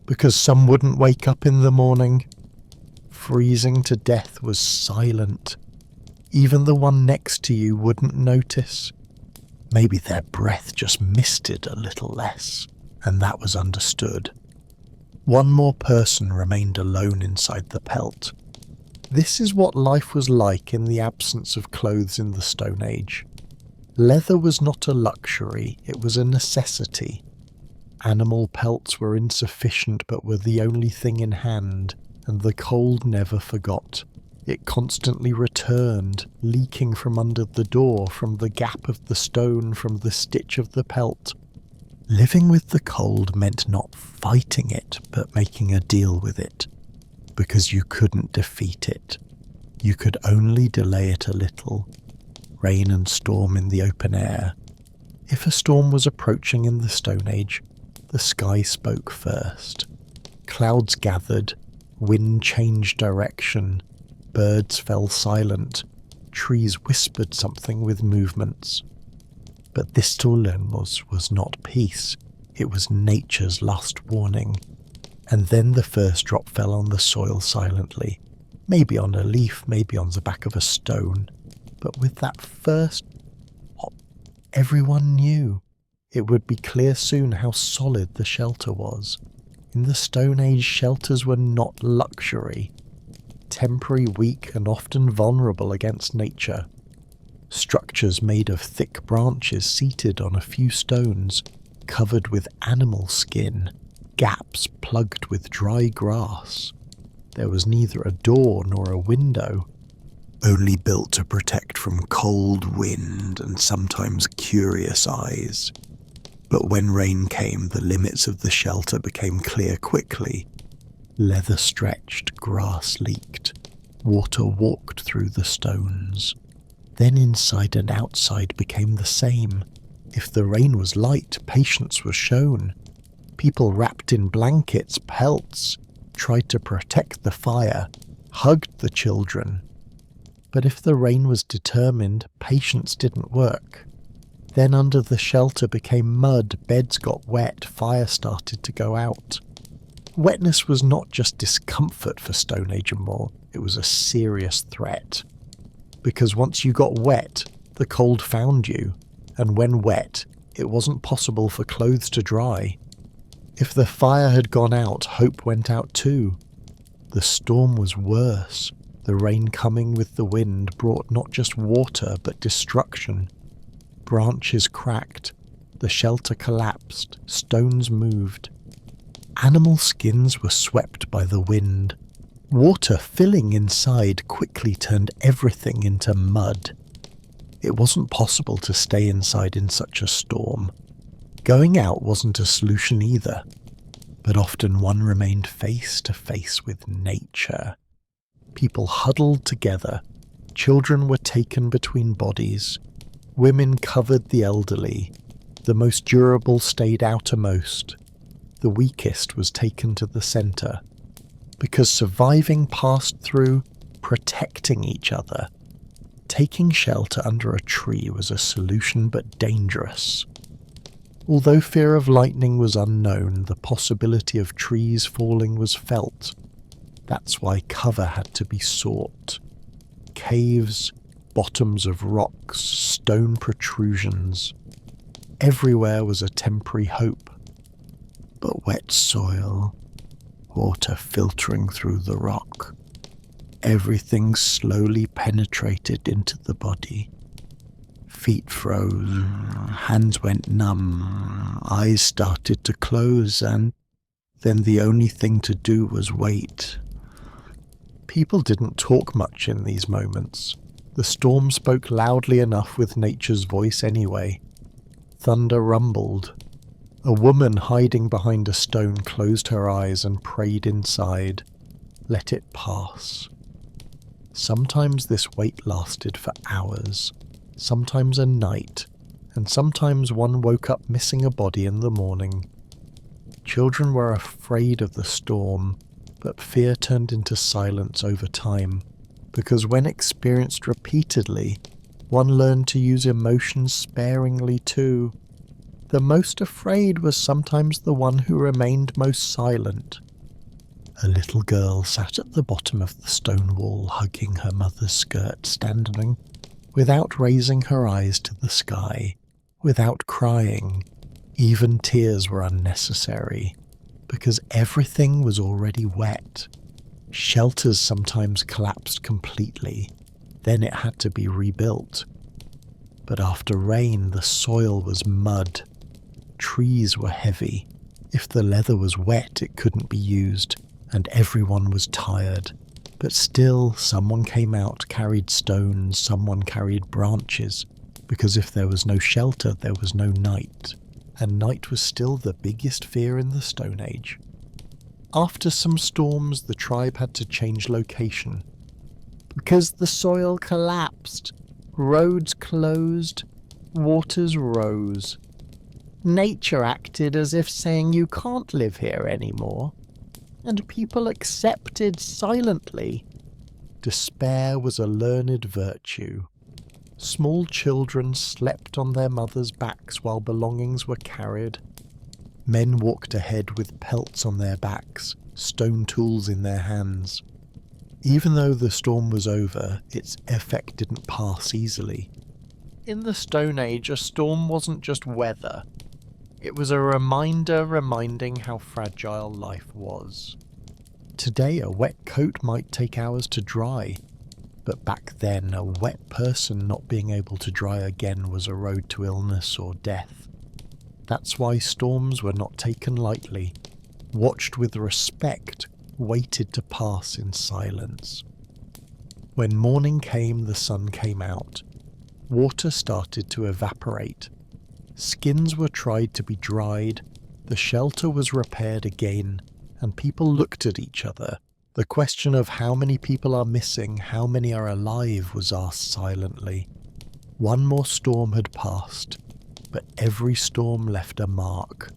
because some wouldn't wake up in the morning. Freezing to death was silent. Even the one next to you wouldn't notice. Maybe their breath just misted a little less, and that was understood. One more person remained alone inside the pelt. This is what life was like in the absence of clothes in the Stone Age. Leather was not a luxury, it was a necessity. Animal pelts were insufficient but were the only thing in hand, and the cold never forgot. It constantly returned, leaking from under the door, from the gap of the stone, from the stitch of the pelt. Living with the cold meant not fighting it, but making a deal with it. Because you couldn't defeat it. You could only delay it a little. Rain and storm in the open air. If a storm was approaching in the Stone Age, the sky spoke first. Clouds gathered, wind changed direction, birds fell silent, trees whispered something with movements. But this to Lenmos was not peace, it was nature's last warning. And then the first drop fell on the soil silently, maybe on a leaf, maybe on the back of a stone. But with that first drop, everyone knew. It would be clear soon how solid the shelter was. In the Stone Age, shelters were not luxury. Temporary, weak, and often vulnerable against nature. Structures made of thick branches seated on a few stones, covered with animal skin, gaps plugged with dry grass. There was neither a door nor a window, only built to protect from cold wind and sometimes curious eyes. But when rain came, the limits of the shelter became clear quickly. Leather stretched, grass leaked, water walked through the stones. Then inside and outside became the same. If the rain was light, patience was shown. People wrapped in blankets, pelts, tried to protect the fire, hugged the children. But if the rain was determined, patience didn't work. Then under the shelter became mud, beds got wet, fire started to go out. Wetness was not just discomfort for Stone Age and more, it was a serious threat. Because once you got wet, the cold found you, and when wet, it wasn't possible for clothes to dry. If the fire had gone out, hope went out too. The storm was worse. The rain coming with the wind brought not just water but destruction. Branches cracked, the shelter collapsed, stones moved. Animal skins were swept by the wind. Water filling inside quickly turned everything into mud. It wasn't possible to stay inside in such a storm. Going out wasn't a solution either, but often one remained face to face with nature. People huddled together, children were taken between bodies, women covered the elderly, the most durable stayed outermost, the weakest was taken to the centre, because surviving passed through protecting each other. Taking shelter under a tree was a solution but dangerous. Although fear of lightning was unknown, the possibility of trees falling was felt. That's why cover had to be sought. Caves, bottoms of rocks, stone protrusions. Everywhere was a temporary hope. But wet soil, water filtering through the rock, everything slowly penetrated into the body. Feet froze, hands went numb, eyes started to close, and then the only thing to do was wait. People didn't talk much in these moments. The storm spoke loudly enough with nature's voice anyway. Thunder rumbled. A woman hiding behind a stone closed her eyes and prayed inside. Let it pass. Sometimes this wait lasted for hours, sometimes a night, and sometimes one woke up missing a body in the morning. Children were afraid of the storm, but fear turned into silence over time, because when experienced repeatedly, one learned to use emotions sparingly too. The most afraid was sometimes the one who remained most silent. A little girl sat at the bottom of the stone wall, hugging her mother's skirt, standing, without raising her eyes to the sky, without crying. Even tears were unnecessary, because everything was already wet. Shelters sometimes collapsed completely, then it had to be rebuilt. But after rain, the soil was mud. Trees were heavy. If the leather was wet, it couldn't be used, and everyone was tired. But still, someone came out, carried stones, someone carried branches, because if there was no shelter, there was no night. And night was still the biggest fear in the Stone Age. After some storms, the tribe had to change location. Because the soil collapsed, roads closed, waters rose. Nature acted as if saying you can't live here anymore, and people accepted silently. Despair was a learned virtue. Small children slept on their mothers' backs while belongings were carried. Men walked ahead with pelts on their backs, stone tools in their hands. Even though the storm was over, its effect didn't pass easily. In the Stone Age, a storm wasn't just weather. It was a reminder reminding how fragile life was. Today, a wet coat might take hours to dry, but back then, a wet person not being able to dry again was a road to illness or death. That's why storms were not taken lightly, watched with respect, waited to pass in silence. When morning came, the sun came out. Water started to evaporate. Skins were tried to be dried, the shelter was repaired again, and people looked at each other. The question of how many people are missing, how many are alive, was asked silently. One more storm had passed, but every storm left a mark.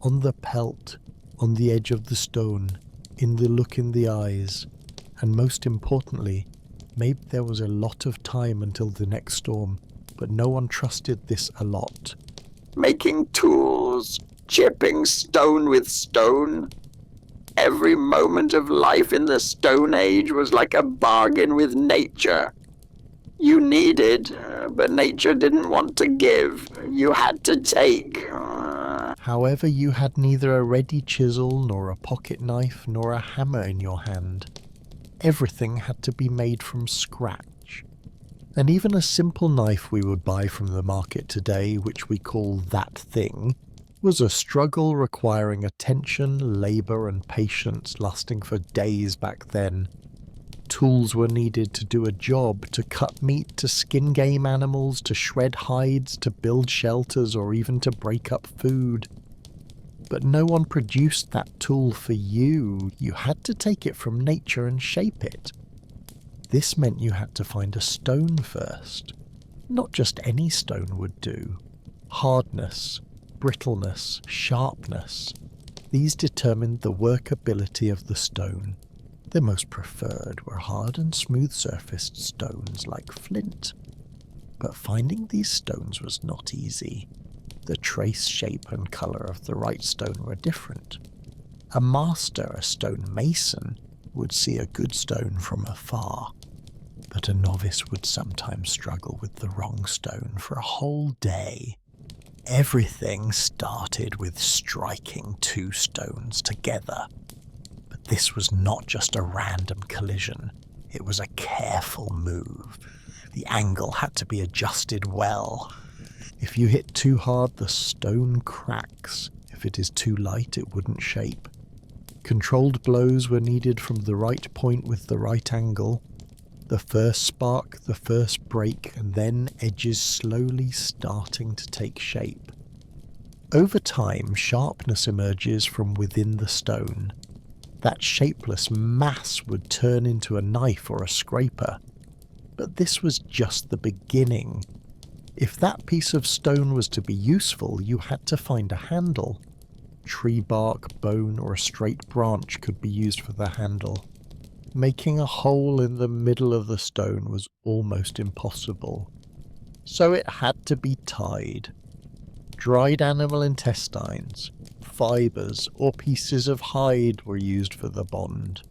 On the pelt, on the edge of the stone, in the look in the eyes, and most importantly, maybe there was a lot of time until the next storm, but no one trusted this a lot.
Making tools, chipping stone with stone. Every moment of life in the Stone Age was like a bargain with nature. You needed, but nature didn't want to give. You had to take.
However, you had neither a ready chisel, nor a pocket knife, nor a hammer in your hand. Everything had to be made from scratch. And even a simple knife we would buy from the market today, which we call that thing, was a struggle requiring attention, labour and patience lasting for days back then. Tools were needed to do a job, to cut meat, to skin game animals, to shred hides, to build shelters, or even to break up food. But no one produced that tool for you. You had to take it from nature and shape it. This meant you had to find a stone first. Not just any stone would do. Hardness, brittleness, sharpness. These determined the workability of the stone. The most preferred were hard and smooth-surfaced stones like flint. But finding these stones was not easy. The trace, shape and colour of the right stone were different. A master, a stone mason, would see a good stone from afar, but a novice would sometimes struggle with the wrong stone for a whole day. Everything started with striking two stones together. But this was not just a random collision, it was a careful move. The angle had to be adjusted well. If you hit too hard, the stone cracks. If it is too light, it wouldn't shape. Controlled blows were needed from the right point with the right angle. The first spark, the first break, and then edges slowly starting to take shape. Over time, sharpness emerges from within the stone. That shapeless mass would turn into a knife or a scraper. But this was just the beginning. If that piece of stone was to be useful, you had to find a handle. Tree bark, bone, or a straight branch could be used for the handle. Making a hole in the middle of the stone was almost impossible. So it had to be tied. Dried animal intestines, fibres, or pieces of hide were used for the bond.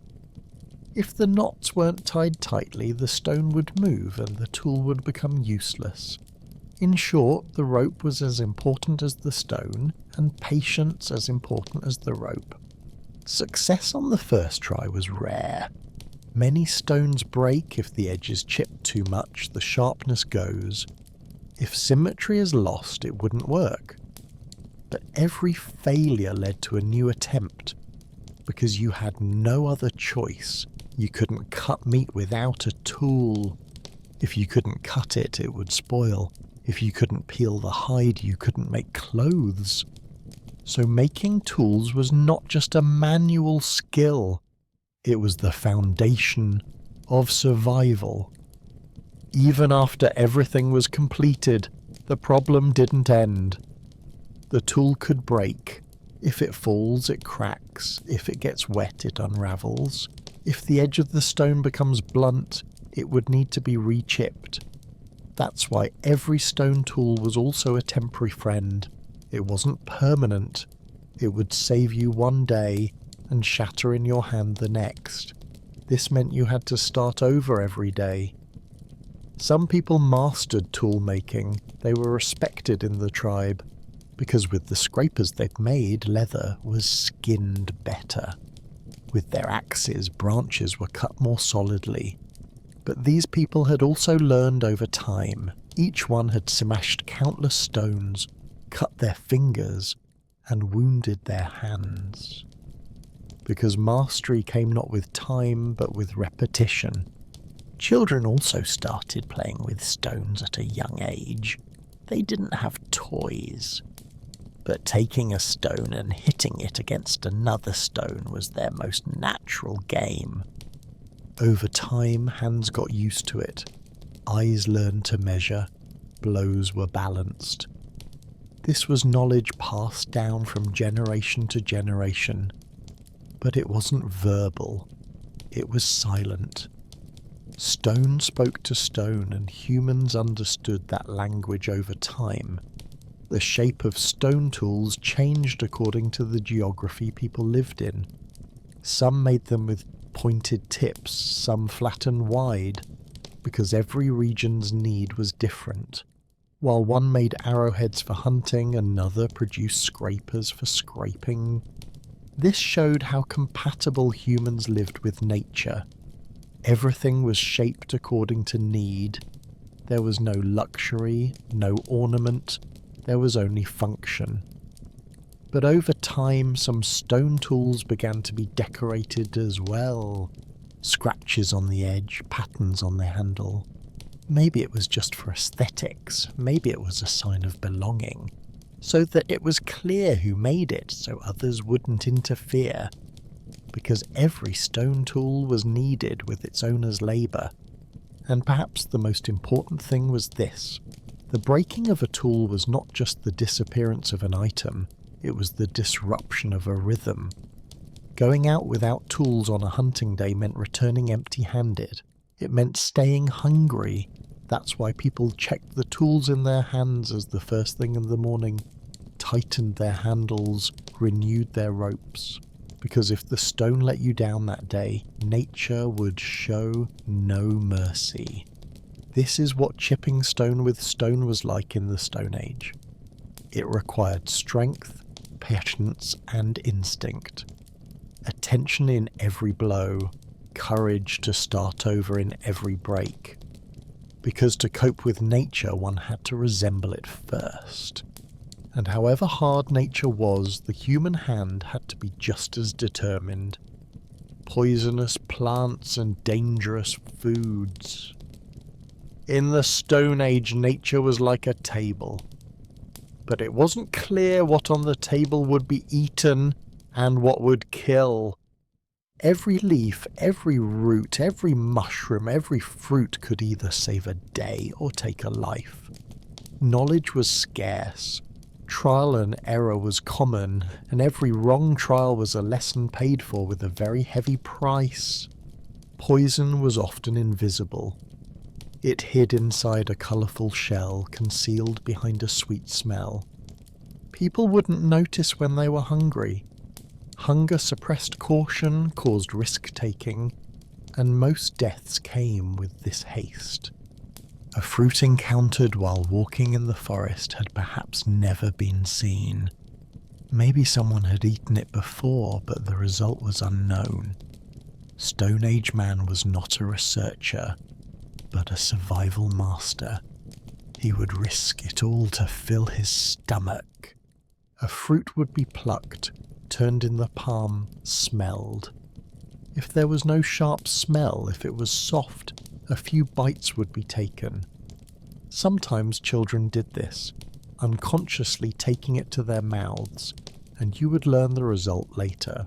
If the knots weren't tied tightly, the stone would move and the tool would become useless. In short, the rope was as important as the stone, and patience as important as the rope. Success on the first try was rare. Many stones break if the edge is chipped too much, the sharpness goes. If symmetry is lost, it wouldn't work. But every failure led to a new attempt, because you had no other choice. You couldn't cut meat without a tool. If you couldn't cut it, it would spoil. If you couldn't peel the hide, you couldn't make clothes. So making tools was not just a manual skill, it was the foundation of survival. Even after everything was completed, the problem didn't end. The tool could break. If it falls, it cracks. If it gets wet, it unravels. If the edge of the stone becomes blunt, it would need to be re-chipped. That's why every stone tool was also a temporary friend. It wasn't permanent. It would save you one day and shatter in your hand the next. This meant you had to start over every day. Some people mastered tool making. They were respected in the tribe, because with the scrapers they'd made, leather was skinned better. With their axes, branches were cut more solidly. But these people had also learned over time. Each one had smashed countless stones, cut their fingers, and wounded their hands. Because mastery came not with time but with repetition. Children also started playing with stones at a young age. They didn't have toys. But taking a stone and hitting it against another stone was their most natural game. Over time, hands got used to it. Eyes learned to measure. Blows were balanced. This was knowledge passed down from generation to generation. But it wasn't verbal. It was silent. Stone spoke to stone, and humans understood that language over time. The shape of stone tools changed according to the geography people lived in. Some made them with pointed tips, some flat and wide, because every region's need was different. While one made arrowheads for hunting, another produced scrapers for scraping. This showed how compatible humans lived with nature. Everything was shaped according to need. There was no luxury, no ornament, there was only function. But over time, some stone tools began to be decorated as well. Scratches on the edge, patterns on the handle. Maybe it was just for aesthetics, maybe it was a sign of belonging, so that it was clear who made it, so others wouldn't interfere. Because every stone tool was needed with its owner's labour. And perhaps the most important thing was this. The breaking of a tool was not just the disappearance of an item, it was the disruption of a rhythm. Going out without tools on a hunting day meant returning empty-handed. It meant staying hungry. That's why people checked the tools in their hands as the first thing in the morning, tightened their handles, renewed their ropes. Because if the stone let you down that day, nature would show no mercy. This is what chipping stone with stone was like in the Stone Age. It required strength, patience, and instinct. Attention in every blow, courage to start over in every break. Because to cope with nature, one had to resemble it first. And however hard nature was, the human hand had to be just as determined. Poisonous plants and dangerous foods. In the Stone Age, nature was like a table. But it wasn't clear what on the table would be eaten and what would kill. Every leaf, every root, every mushroom, every fruit could either save a day or take a life. Knowledge was scarce. Trial and error was common, and every wrong trial was a lesson paid for with a very heavy price. Poison was often invisible. It hid inside a colourful shell, concealed behind a sweet smell. People wouldn't notice when they were hungry. Hunger suppressed caution, caused risk-taking, and most deaths came with this haste. A fruit encountered while walking in the forest had perhaps never been seen. Maybe someone had eaten it before, but the result was unknown. Stone Age man was not a researcher, but a survival master. He would risk it all to fill his stomach. A fruit would be plucked, turned in the palm, smelled. If there was no sharp smell, if it was soft, a few bites would be taken. Sometimes children did this, unconsciously taking it to their mouths, and you would learn the result later.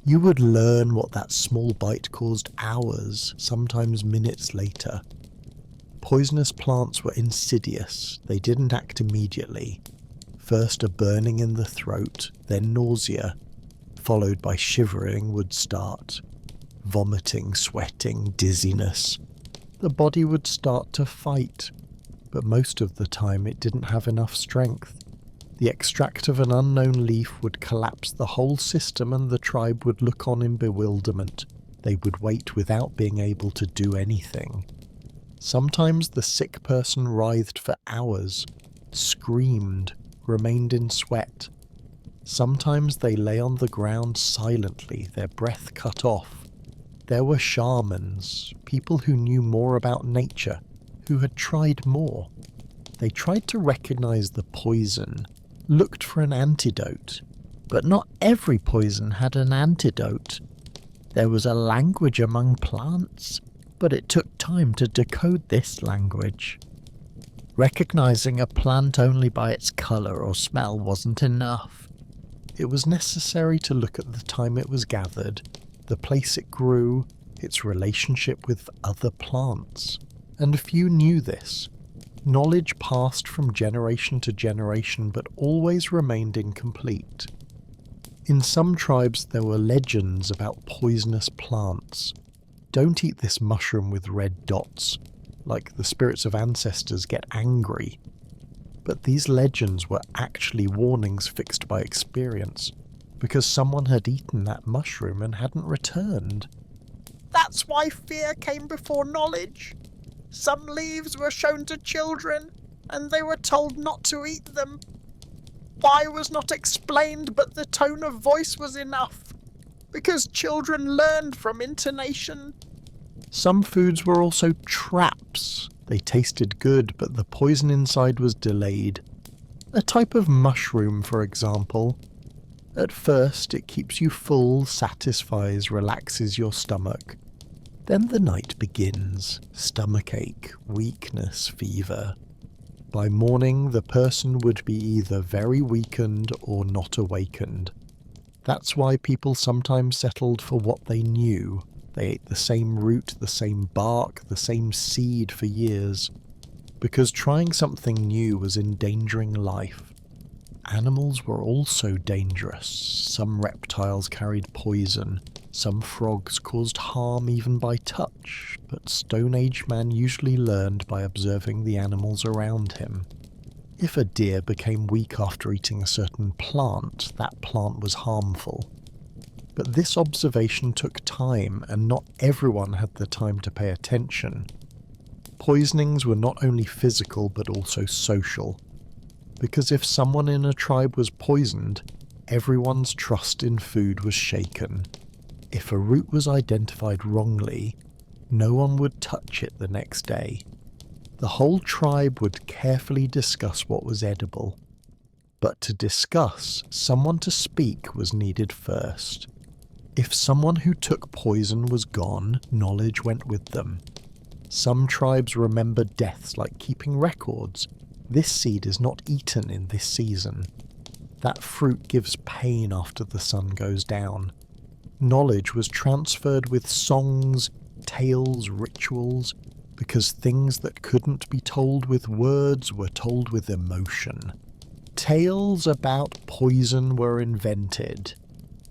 You would learn what that small bite caused hours, sometimes minutes later. Poisonous plants were insidious, they didn't act immediately. First a burning in the throat, then nausea, followed by shivering would start. Vomiting, sweating, dizziness. The body would start to fight, but most of the time it didn't have enough strength. The extract of an unknown leaf would collapse the whole system and the tribe would look on in bewilderment. They would wait without being able to do anything. Sometimes the sick person writhed for hours, screamed, remained in sweat. Sometimes they lay on the ground silently, their breath cut off. There were shamans, people who knew more about nature, who had tried more. They tried to recognize the poison, looked for an antidote, but not every poison had an antidote. There was a language among plants, but it took time to decode this language. Recognizing a plant only by its colour or smell wasn't enough. It was necessary to look at the time it was gathered, the place it grew, its relationship with other plants. And few knew this. Knowledge passed from generation to generation but always remained incomplete. In some tribes there were legends about poisonous plants. Don't eat this mushroom with red dots, like the spirits of ancestors get angry. But these legends were actually warnings fixed by experience, because someone had eaten that mushroom and hadn't returned.
That's why fear came before knowledge. Some leaves were shown to children, and they were told not to eat them. Why was not explained, but the tone of voice was enough, because children learned from intonation.
Some foods were also traps. They tasted good, but the poison inside was delayed. A type of mushroom, for example. At first, it keeps you full, satisfies, relaxes your stomach. Then the night begins. Stomachache, weakness, fever. By morning, the person would be either very weakened or not awakened. That's why people sometimes settled for what they knew. They ate the same root, the same bark, the same seed for years. Because trying something new was endangering life. Animals were also dangerous. Some reptiles carried poison. Some frogs caused harm even by touch, but Stone Age man usually learned by observing the animals around him. If a deer became weak after eating a certain plant, that plant was harmful. But this observation took time, and not everyone had the time to pay attention. Poisonings were not only physical but also social. Because if someone in a tribe was poisoned, everyone's trust in food was shaken. If a root was identified wrongly, no one would touch it the next day. The whole tribe would carefully discuss what was edible. But to discuss, someone to speak was needed first. If someone who took poison was gone, knowledge went with them. Some tribes remember deaths like keeping records. This seed is not eaten in this season. That fruit gives pain after the sun goes down. Knowledge was transferred with songs, tales, rituals, because things that couldn't be told with words were told with emotion. Tales about poison were invented.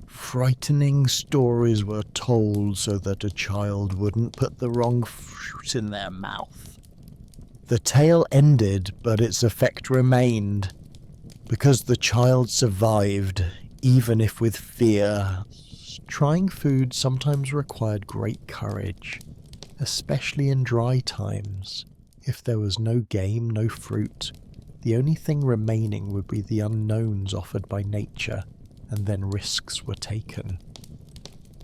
Frightening stories were told so that a child wouldn't put the wrong fruit in their mouth. The tale ended, but its effect remained, because the child survived, even if with fear. Trying food sometimes required great courage, especially in dry times. If there was no game, no fruit, the only thing remaining would be the unknowns offered by nature, and then risks were taken.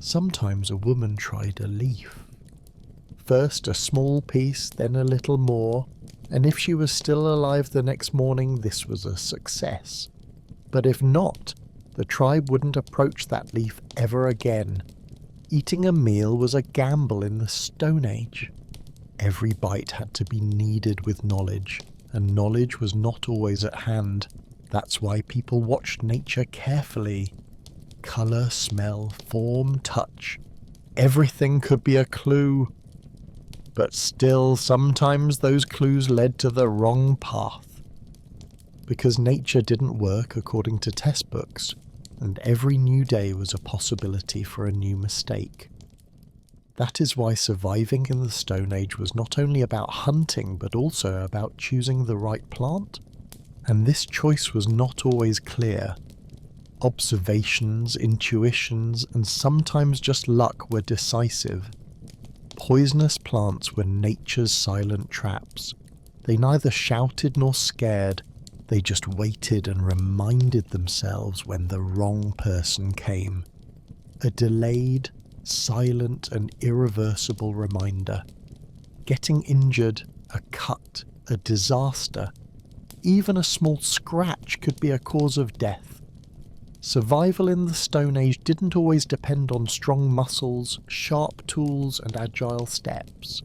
Sometimes a woman tried a leaf. First a small piece, then a little more, and if she was still alive the next morning, this was a success. But if not, the tribe wouldn't approach that leaf ever again. Eating a meal was a gamble in the Stone Age. Every bite had to be kneaded with knowledge, and knowledge was not always at hand. That's why people watched nature carefully. Colour, smell, form, touch. Everything could be a clue. But still, sometimes those clues led to the wrong path. Because nature didn't work according to test books, and every new day was a possibility for a new mistake. That is why surviving in the Stone Age was not only about hunting, but also about choosing the right plant. And this choice was not always clear. Observations, intuitions, and sometimes just luck were decisive. Poisonous plants were nature's silent traps. They neither shouted nor scared, they just waited and reminded themselves when the wrong person came. A delayed, silent, and irreversible reminder. Getting injured, a cut, a disaster. even a small scratch could be a cause of death. Survival in the Stone Age didn't always depend on strong muscles, sharp tools, and agile steps.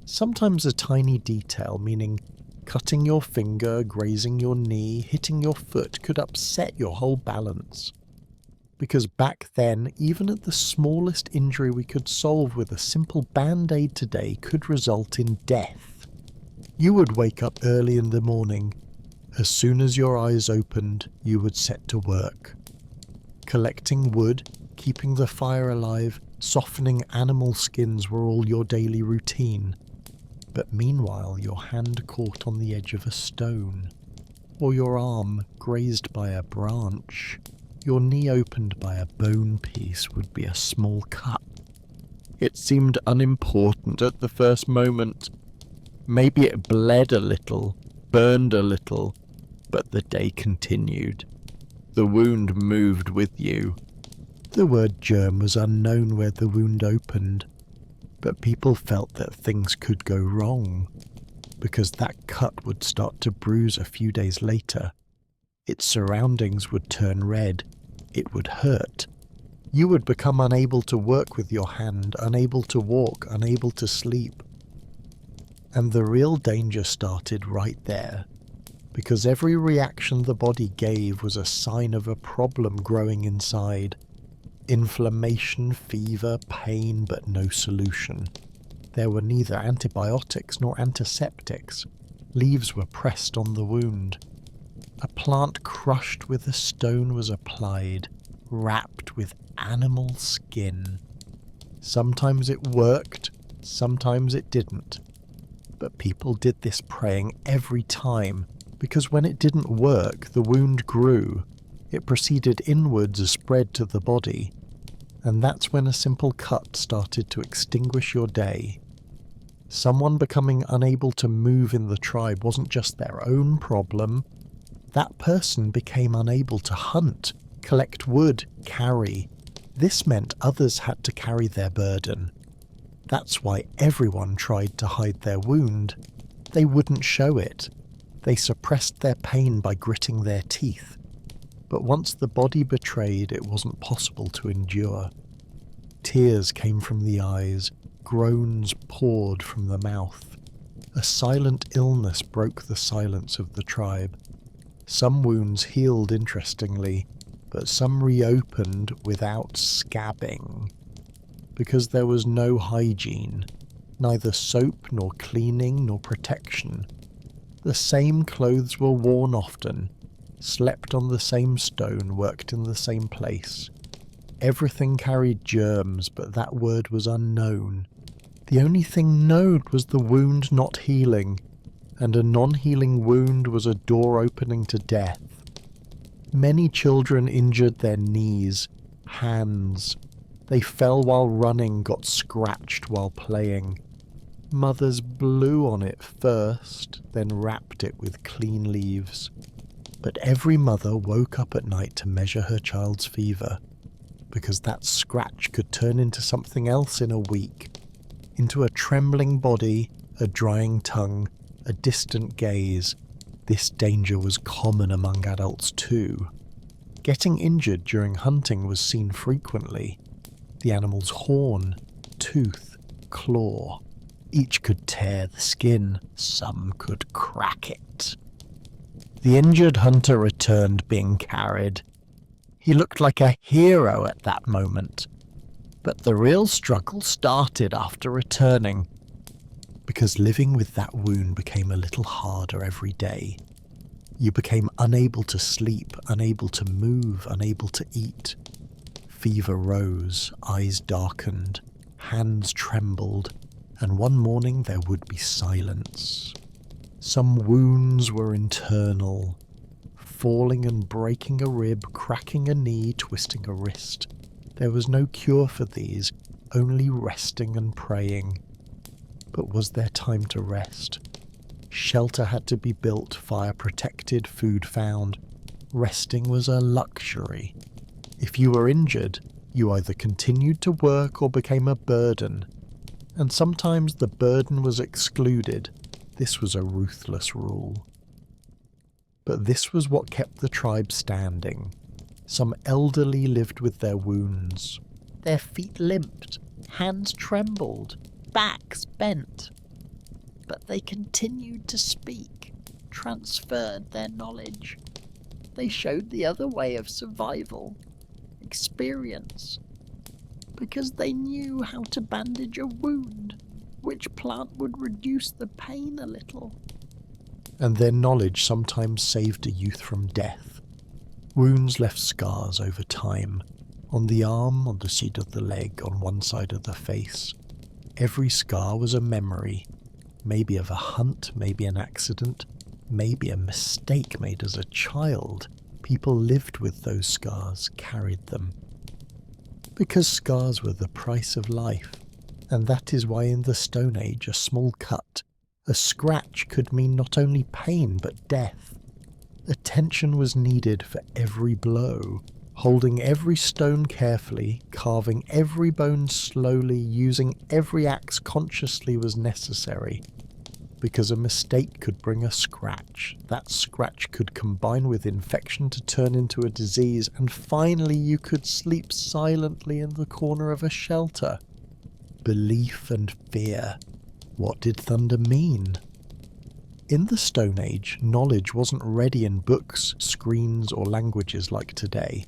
Sometimes a tiny detail, meaning cutting your finger, grazing your knee, hitting your foot, could upset your whole balance. Because back then, even at the smallest injury we could solve with a simple band-aid today could result in death. You would wake up early in the morning. As soon as your eyes opened, you would set to work. Collecting wood, keeping the fire alive, softening animal skins were all your daily routine. But meanwhile, your hand caught on the edge of a stone, or your arm grazed by a branch. Your knee opened by a bone piece would be a small cut. It seemed unimportant at the first moment. Maybe it bled a little, burned a little, but the day continued. The wound moved with you. The word germ was unknown where the wound opened, but people felt that things could go wrong, because that cut would start to bruise a few days later. Its surroundings would turn red. It would hurt. You would become unable to work with your hand, unable to walk, unable to sleep. And the real danger started right there, because every reaction the body gave was a sign of a problem growing inside. Inflammation, fever, pain, but no solution. There were neither antibiotics nor antiseptics. Leaves were pressed on the wound. A plant crushed with a stone was applied, wrapped with animal skin. Sometimes it worked, sometimes it didn't. But people did this praying every time, because when it didn't work, the wound grew. It proceeded inwards and spread to the body. And that's when a simple cut started to extinguish your day. Someone becoming unable to move in the tribe wasn't just their own problem. That person became unable to hunt, collect wood, carry. This meant others had to carry their burden. That's why everyone tried to hide their wound. They wouldn't show it. They suppressed their pain by gritting their teeth. But once the body betrayed, it wasn't possible to endure. Tears came from the eyes, groans poured from the mouth. A silent illness broke the silence of the tribe. Some wounds healed interestingly, but some reopened without scabbing. Because there was no hygiene, neither soap nor cleaning nor protection. The same clothes were worn often, slept on the same stone, worked in the same place. Everything carried germs, but that word was unknown. The only thing known was the wound not healing, and a non-healing wound was a door opening to death. Many children injured their knees, hands. They fell while running, got scratched while playing. Mothers blew on it first, then wrapped it with clean leaves. But every mother woke up at night to measure her child's fever, because that scratch could turn into something else in a week, into a trembling body, a drying tongue, a distant gaze. This danger was common among adults too. Getting injured during hunting was seen frequently. The animal's horn, tooth, claw. Each could tear the skin, some could crack it. The injured hunter returned being carried. He looked like a hero at that moment. But the real struggle started after returning, because living with that wound became a little harder every day. You became unable to sleep, unable to move, unable to eat. Fever rose, eyes darkened, hands trembled, and one morning there would be silence. Some wounds were internal, falling and breaking a rib, cracking a knee, twisting a wrist. There was no cure for these, only resting and praying. But was there time to rest? Shelter had to be built, fire protected, food found. Resting was a luxury. If you were injured, you either continued to work or became a burden. And sometimes the burden was excluded. This was a ruthless rule. But this was what kept the tribe standing. Some elderly lived with their wounds. Their feet limped, hands trembled, backs bent. But they continued to speak, transferred their knowledge. They showed the other way of survival, experience, because they knew how to bandage a wound, which plant would reduce the pain a little. And their knowledge sometimes saved a youth from death. Wounds left scars over time, on the arm, on the seat of the leg, on one side of the face. Every scar was a memory, maybe of a hunt, maybe an accident, maybe a mistake made as a child. People lived with those scars, carried them. Because scars were the price of life, and that is why in the Stone Age a small cut, a scratch could mean not only pain but death. Attention was needed for every blow, holding every stone carefully, carving every bone slowly, using every axe consciously was necessary. Because a mistake could bring a scratch. That scratch could combine with infection to turn into a disease, and finally you could sleep silently in the corner of a shelter. Belief and fear. What did thunder mean? In the Stone Age, knowledge wasn't ready in books, screens, or languages like today.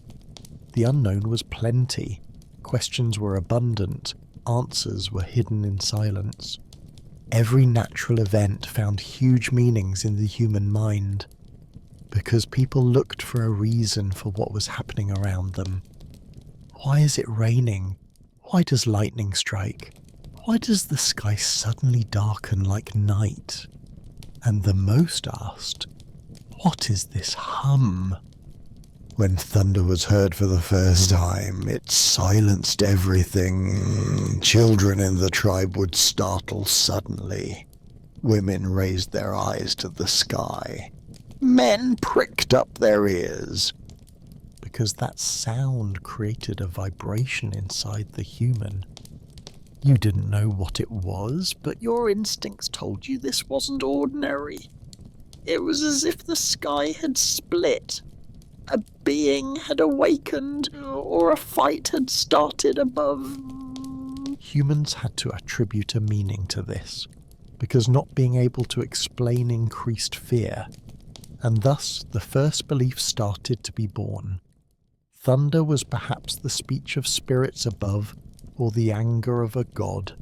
The unknown was plenty. Questions were abundant. Answers were hidden in silence. Every natural event found huge meanings in the human mind, because people looked for a reason for what was happening around them. Why is it raining? Why does lightning strike? Why does the sky suddenly darken like night? And the most asked, what is this hum? When thunder was heard for the first time, it silenced everything. Children in the tribe would startle suddenly. Women raised their eyes to the sky. Men pricked up their ears. Because that sound created a vibration inside the human. You didn't know what it was, but your instincts told you this wasn't ordinary. It was as if the sky had split. A being had awakened, or a fight had started above. Humans had to attribute a meaning to this, because not being able to explain increased fear, and thus the first belief started to be born. Thunder was perhaps the speech of spirits above, or the anger of a god.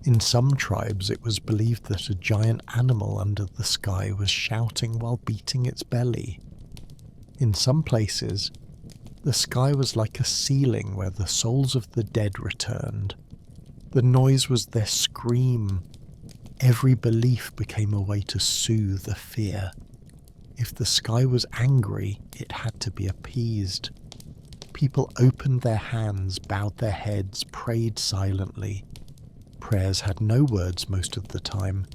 In some tribes it was believed that a giant animal under the sky was shouting while beating its belly. In some places, the sky was like a ceiling where the souls of the dead returned. The noise was their scream. Every belief became a way to soothe a fear. If the sky was angry, it had to be appeased. People opened their hands, bowed their heads, prayed silently. Prayers had no words most of the time,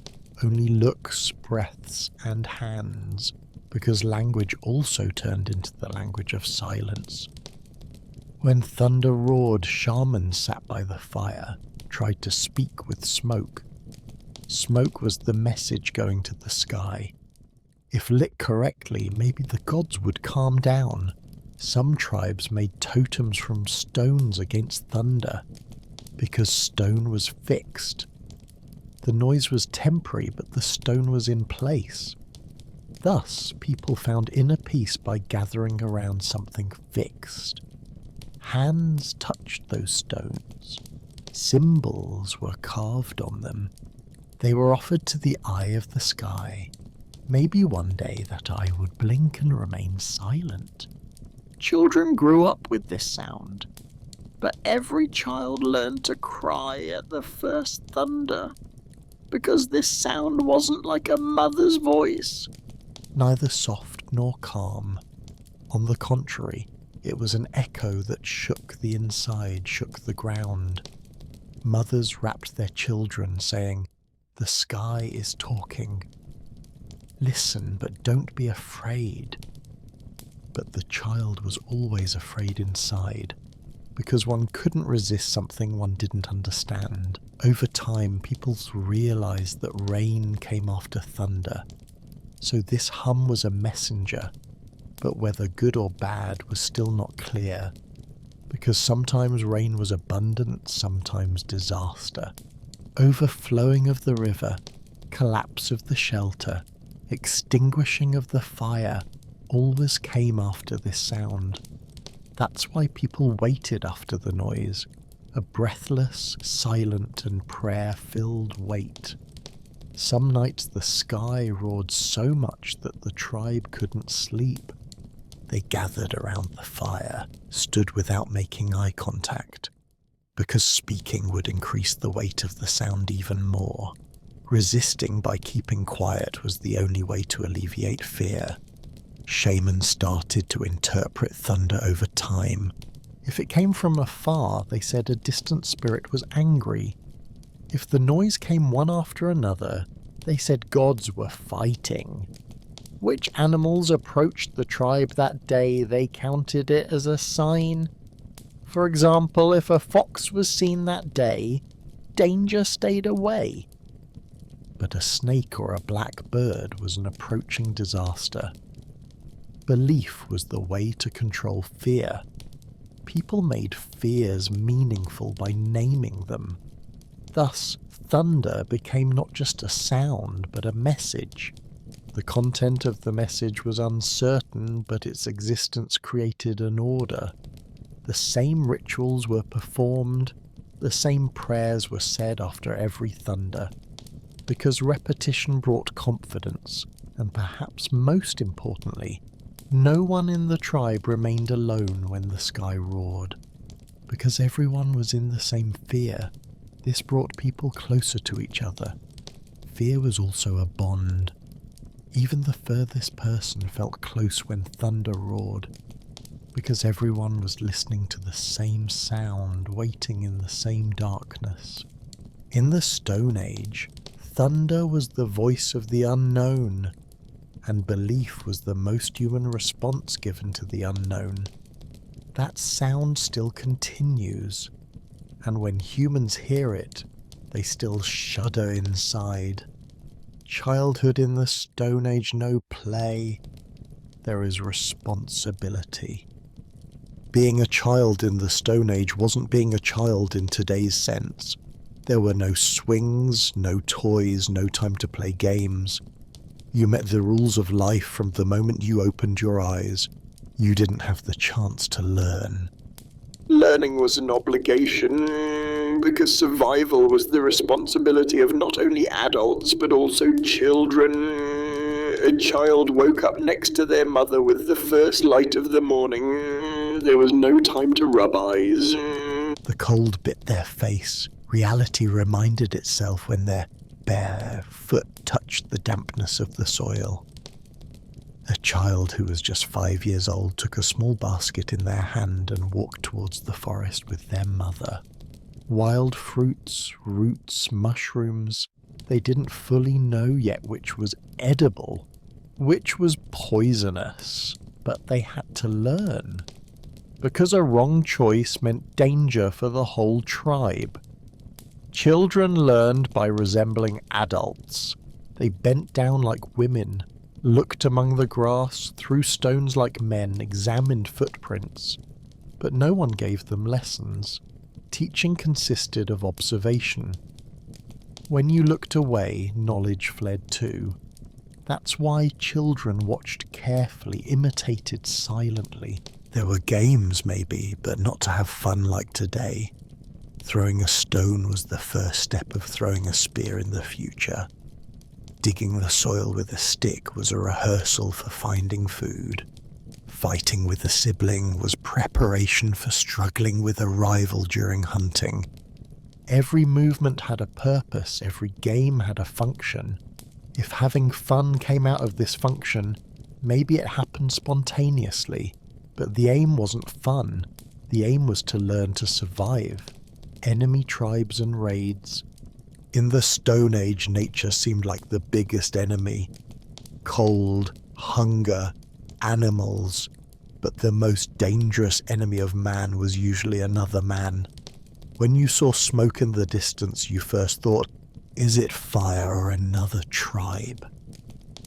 only looks, breaths, and hands. Because language also turned into the language of silence. When thunder roared, shamans sat by the fire, tried to speak with smoke. Smoke was the message going to the sky. If lit correctly, maybe the gods would calm down. Some tribes made totems from stones against thunder, because stone was fixed. The noise was temporary, but the stone was in place. Thus, people found inner peace by gathering around something fixed. Hands touched those stones. Symbols were carved on them. They were offered to the eye of the sky. Maybe one day that eye would blink and remain silent. Children grew up with this sound, but every child learned to cry at the first thunder, because this sound wasn't like a mother's voice. Neither soft nor calm. On the contrary, it was an echo that shook the inside, shook the ground. Mothers wrapped their children, saying, "The sky is talking. Listen, but don't be afraid." But the child was always afraid inside, because one couldn't resist something one didn't understand. Over time, people realized that rain came after thunder, So this hum was a messenger, but whether good or bad was still not clear, because sometimes rain was abundant, sometimes disaster. Overflowing of the river, collapse of the shelter, extinguishing of the fire, always came after this sound. That's why people waited after the noise, a breathless, silent and prayer-filled wait. Some nights the sky roared so much that the tribe couldn't sleep. They gathered around the fire, stood without making eye contact, because speaking would increase the weight of the sound even more. Resisting by keeping quiet was the only way to alleviate fear. Shamans started to interpret thunder over time. If it came from afar, they said a distant spirit was angry. If the noise came one after another, they said gods were fighting. Which animals approached the tribe that day, they counted it as a sign. For example, if a fox was seen that day, danger stayed away. But a snake or a black bird was an approaching disaster. Belief was the way to control fear. People made fears meaningful by naming them. Thus, thunder became not just a sound, but a message. The content of the message was uncertain, but its existence created an order. The same rituals were performed, the same prayers were said after every thunder, because repetition brought confidence, and perhaps most importantly, no one in the tribe remained alone when the sky roared. Because everyone was in the same fear, this brought people closer to each other. Fear was also a bond. Even the furthest person felt close when thunder roared, because everyone was listening to the same sound, waiting in the same darkness. In the Stone Age, thunder was the voice of the unknown, and belief was the most human response given to the unknown. That sound still continues, and when humans hear it, they still shudder inside. Childhood in the Stone Age, no play. There is responsibility. Being a child in the Stone Age wasn't being a child in today's sense. There were no swings, no toys, no time to play games. You met the rules of life from the moment you opened your eyes. You didn't have the chance to learn.
Learning was an obligation, because survival was the responsibility of not only adults, but also children. A child woke up next to their mother with the first light of the morning. There was no time to rub eyes.
The cold bit their face. Reality reminded itself when their bare foot touched the dampness of the soil. A child who was just 5 years old took a small basket in their hand and walked towards the forest with their mother. Wild fruits, roots, mushrooms, they didn't fully know yet which was edible, which was poisonous, but they had to learn. Because a wrong choice meant danger for the whole tribe. Children learned by resembling adults. They bent down like women, looked among the grass, threw stones like men, examined footprints. But no one gave them lessons. Teaching consisted of observation. When you looked away, knowledge fled too. That's why children watched carefully, imitated silently. There were games maybe, but not to have fun like today. Throwing a stone was the first step of throwing a spear in the future. Digging the soil with a stick was a rehearsal for finding food. Fighting with a sibling was preparation for struggling with a rival during hunting. Every movement had a purpose, every game had a function. If having fun came out of this function, maybe it happened spontaneously, but the aim wasn't fun. The aim was to learn to survive. Enemy tribes and raids. In the Stone Age, nature seemed like the biggest enemy. Cold, hunger, animals, but the most dangerous enemy of man was usually another man. When you saw smoke in the distance, you first thought, is it fire or another tribe?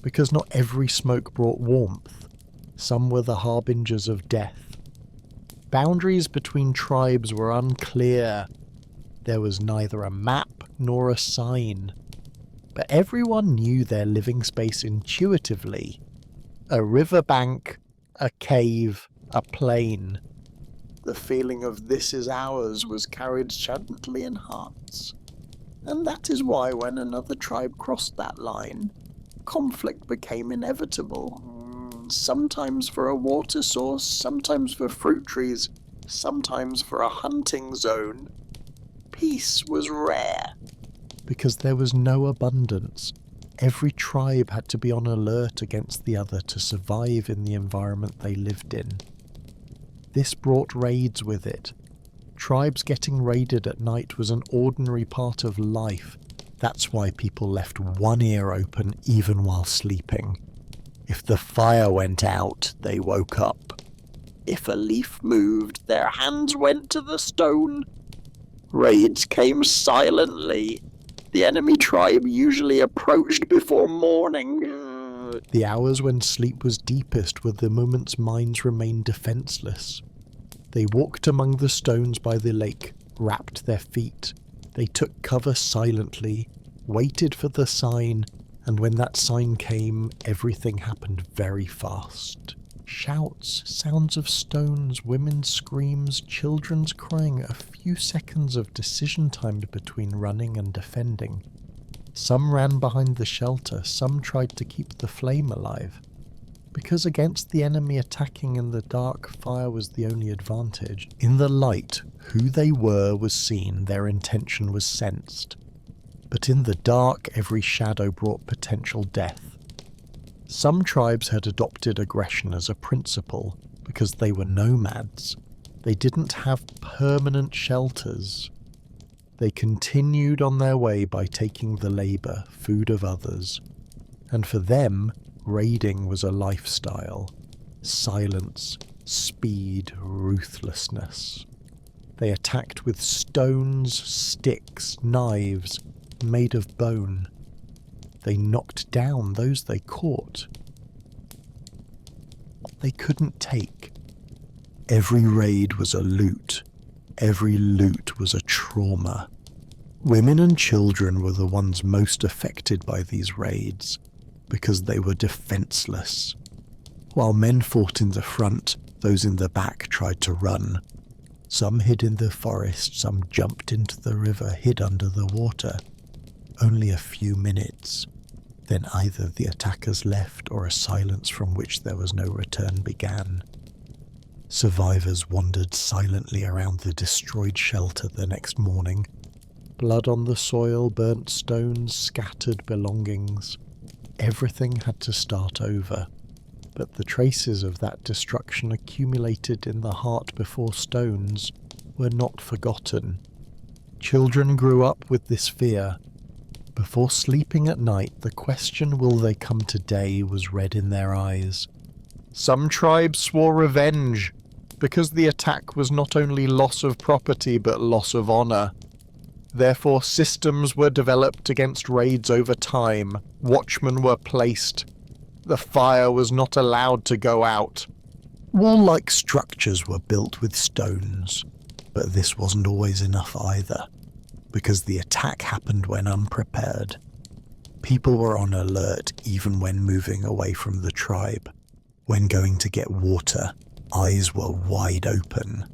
because not every smoke brought warmth. Some were the harbingers of death. Boundaries between tribes were unclear. There was neither a map nor a sign. But everyone knew their living space intuitively. A riverbank, a cave, a plain. The feeling of "this is ours" was carried gently in hearts. And that is why when another tribe crossed that line, conflict became inevitable. Sometimes for a water source, sometimes for fruit trees, sometimes for a hunting zone. Peace was rare. Because there was no abundance. Every tribe had to be on alert against the other to survive in the environment they lived in. This brought raids with it. Tribes getting raided at night was an ordinary part of life. That's why people left one ear open even while sleeping. If the fire went out, they woke up. If a leaf moved, their hands went to the stone. Raids came silently. The enemy tribe usually approached before morning. The hours when sleep was deepest were the moments minds remained defenseless. They walked among the stones by the lake, wrapped their feet. They took cover silently, waited for the sign, and when that sign came, everything happened very fast. Shouts, sounds of stones, women's screams, children's crying, a few seconds of decision time between running and defending. Some ran behind the shelter, some tried to keep the flame alive. Because against the enemy attacking in the dark, fire was the only advantage. In the light, who they were was seen, their intention was sensed. But in the dark, every shadow brought potential death. Some tribes had adopted aggression as a principle because they were nomads. They didn't have permanent shelters. They continued on their way by taking the labour, food of others. And for them, raiding was a lifestyle. Silence, speed, ruthlessness. They attacked with stones, sticks, knives, made of bone. They knocked down those they caught. They couldn't take. Every raid was a loot. Every loot was a trauma. Women and children were the ones most affected by these raids, because they were defenseless. While men fought in the front, those in the back tried to run. Some hid in the forest, some jumped into the river, hid under the water. Only a few minutes. Then either the attackers left or a silence from which there was no return began. Survivors wandered silently around the destroyed shelter the next morning. Blood on the soil, burnt stones, scattered belongings. Everything had to start over. But the traces of that destruction accumulated in the heart before stones were not forgotten. Children grew up with this fear. Before sleeping at night, the question, "Will they come today?" was read in their eyes. Some tribes swore revenge, because the attack was not only loss of property but loss of honor. Therefore, systems were developed against raids over time. Watchmen were placed. The fire was not allowed to go out. Wall-like structures were built with stones, but this wasn't always enough either, because the attack happened when unprepared. People were on alert even when moving away from the tribe. When going to get water, eyes were wide open.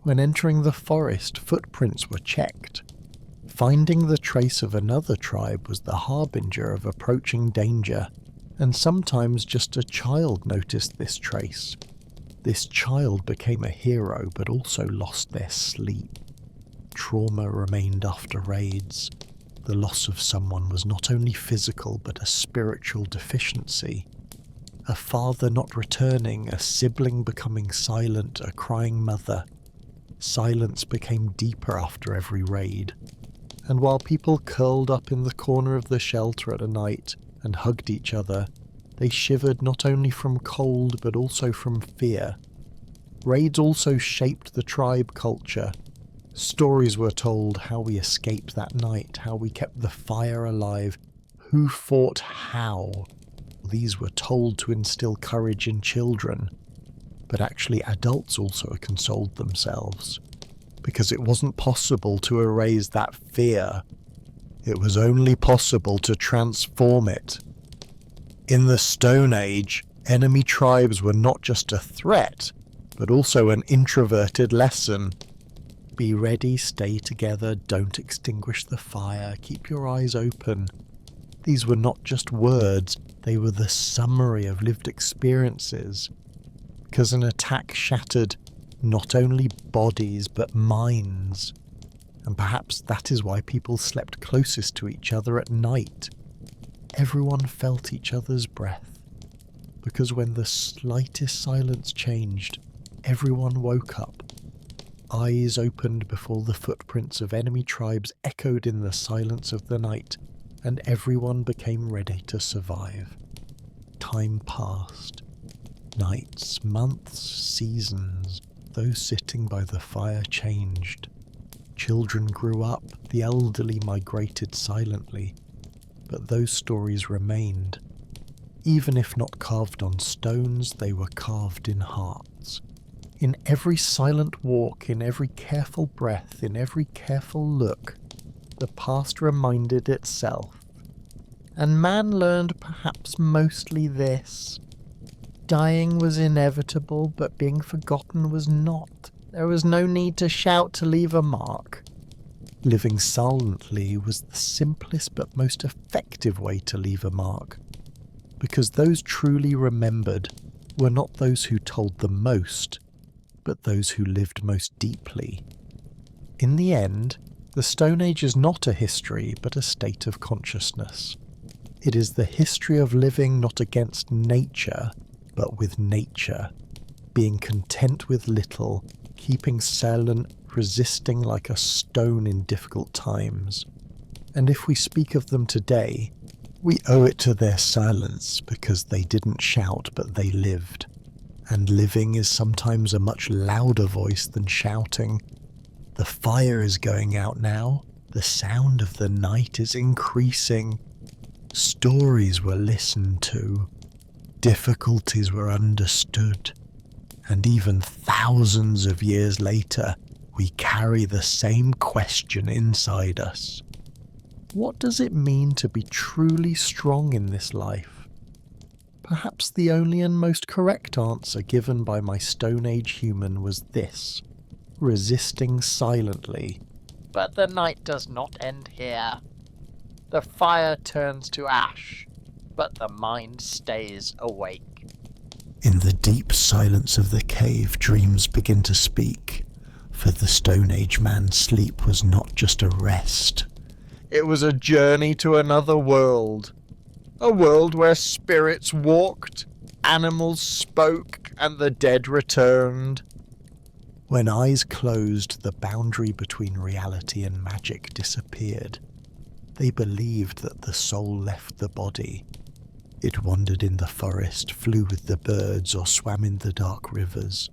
When entering the forest, footprints were checked. Finding the trace of another tribe was the harbinger of approaching danger, and sometimes just a child noticed this trace. This child became a hero but also lost their sleep. Trauma remained after raids. The loss of someone was not only physical but a spiritual deficiency. A father not returning, a sibling becoming silent, a crying mother. Silence became deeper after every raid. And while people curled up in the corner of the shelter at night and hugged each other, they shivered not only from cold but also from fear. Raids also shaped the tribe culture. Stories were told how we escaped that night, how we kept the fire alive, who fought how. These were told to instill courage in children, but actually adults also consoled themselves, because it wasn't possible to erase that fear. It was only possible to transform it. In the Stone Age, enemy tribes were not just a threat, but also an introverted lesson. Be ready, stay together, don't extinguish the fire, keep your eyes open. These were not just words, they were the summary of lived experiences. Because an attack shattered not only bodies but minds. And perhaps that is why people slept closest to each other at night. Everyone felt each other's breath. Because when the slightest silence changed, everyone woke up. Eyes opened before the footprints of enemy tribes echoed in the silence of the night, and everyone became ready to survive. Time passed. Nights, months, seasons. Those sitting by the fire changed. Children grew up, the elderly migrated silently, but those stories remained. Even if not carved on stones, they were carved in hearts. In every silent walk, in every careful breath, in every careful look, the past reminded itself. And man learned perhaps mostly this. Dying was inevitable, but being forgotten was not. There was no need to shout to leave a mark. Living silently was the simplest but most effective way to leave a mark, because those truly remembered were not those who told the most, but those who lived most deeply. In the end, the Stone Age is not a history, but a state of consciousness. It is the history of living not against nature, but with nature, being content with little, keeping silent, resisting like a stone in difficult times. And if we speak of them today, we owe it to their silence because they didn't shout but they lived. And living is sometimes a much louder voice than shouting. The fire is going out now, the sound of the night is increasing. Stories were listened to, difficulties were understood, and even thousands of years later, we carry the same question inside us. What does it mean to be truly strong in this life? Perhaps the only and most correct answer given by my Stone Age human was this: resisting silently.
But the night does not end here. The fire turns to ash, but the mind stays awake.
In the deep silence of the cave, dreams begin to speak. For the Stone Age man, sleep was not just a rest. It was a journey to another world. A world where spirits walked, animals spoke, and the dead returned. When eyes closed, the boundary between reality and magic disappeared. They believed that the soul left the body. It wandered in the forest, flew with the birds, or swam in the dark rivers.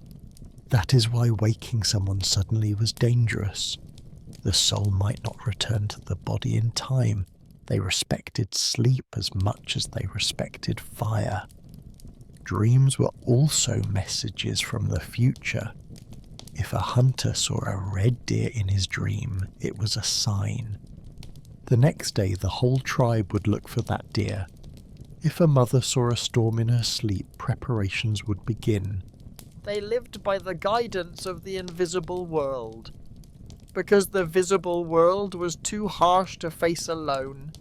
That is why waking someone suddenly was dangerous. The soul might not return to the body in time. They respected sleep as much as they respected fire. Dreams were also messages from the future. If a hunter saw a red deer in his dream, it was a sign. The next day, the whole tribe would look for that deer. If a mother saw a storm in her sleep, preparations would begin.
They lived by the guidance of the invisible world, because the visible world was too harsh to face alone.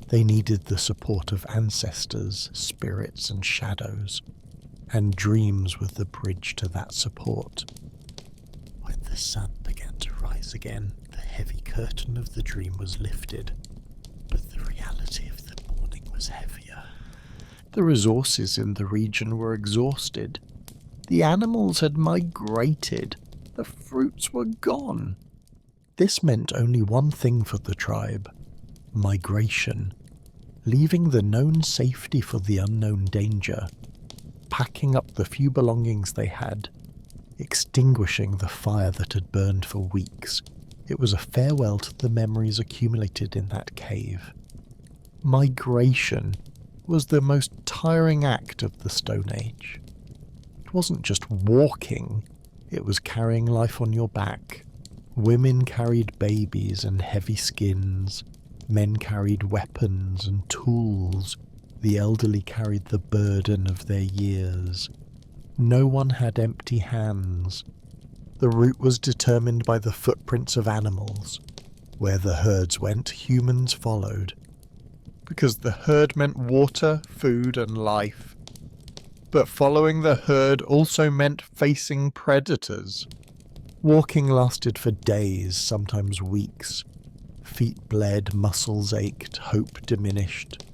They needed the support of ancestors, spirits, and shadows, and dreams were the bridge to that support. When the sun began to rise again, the heavy curtain of the dream was lifted, but the reality of the morning was heavier. The resources in the region were exhausted. The animals had migrated. The fruits were gone. This meant only one thing for the tribe: migration. Leaving the known safety for the unknown danger. Packing up the few belongings they had. Extinguishing the fire that had burned for weeks. It was a farewell to the memories accumulated in that cave. Migration. was the most tiring act of the Stone Age. It wasn't just walking, it was carrying life on your back. Women carried babies and heavy skins, men carried weapons and tools, the elderly carried the burden of their years. No one had empty hands. The route was determined by the footprints of animals. Where the herds went, humans followed. Because the herd meant water, food, and life. But following the herd also meant facing predators. Walking lasted for days, sometimes weeks. Feet bled, muscles ached, hope diminished.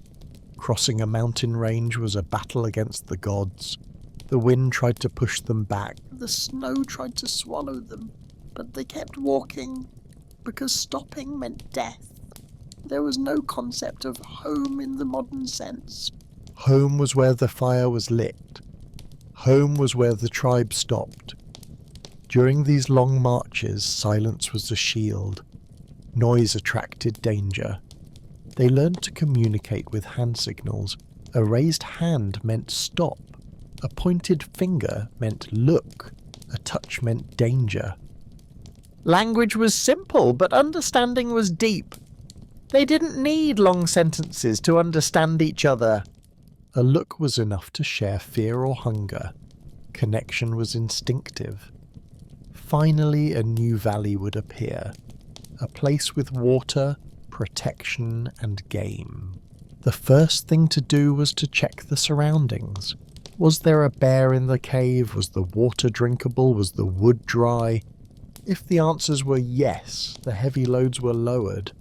Crossing a mountain range was a battle against the gods. The wind tried to push them back.
The snow tried to swallow them, but they kept walking, because stopping meant death. There was no concept of home in the modern sense.
Home was where the fire was lit. Home was where the tribe stopped. During these long marches, silence was a shield. Noise attracted danger. They learned to communicate with hand signals. A raised hand meant stop. A pointed finger meant look. A touch meant danger.
Language was simple, but understanding was deep. They didn't need long sentences to understand each other.
A look was enough to share fear or hunger. Connection was instinctive. Finally, a new valley would appear. A place with water, protection, and game. The first thing to do was to check the surroundings. Was there a bear in the cave? Was the water drinkable? Was the wood dry? If the answers were yes, the heavy loads were lowered.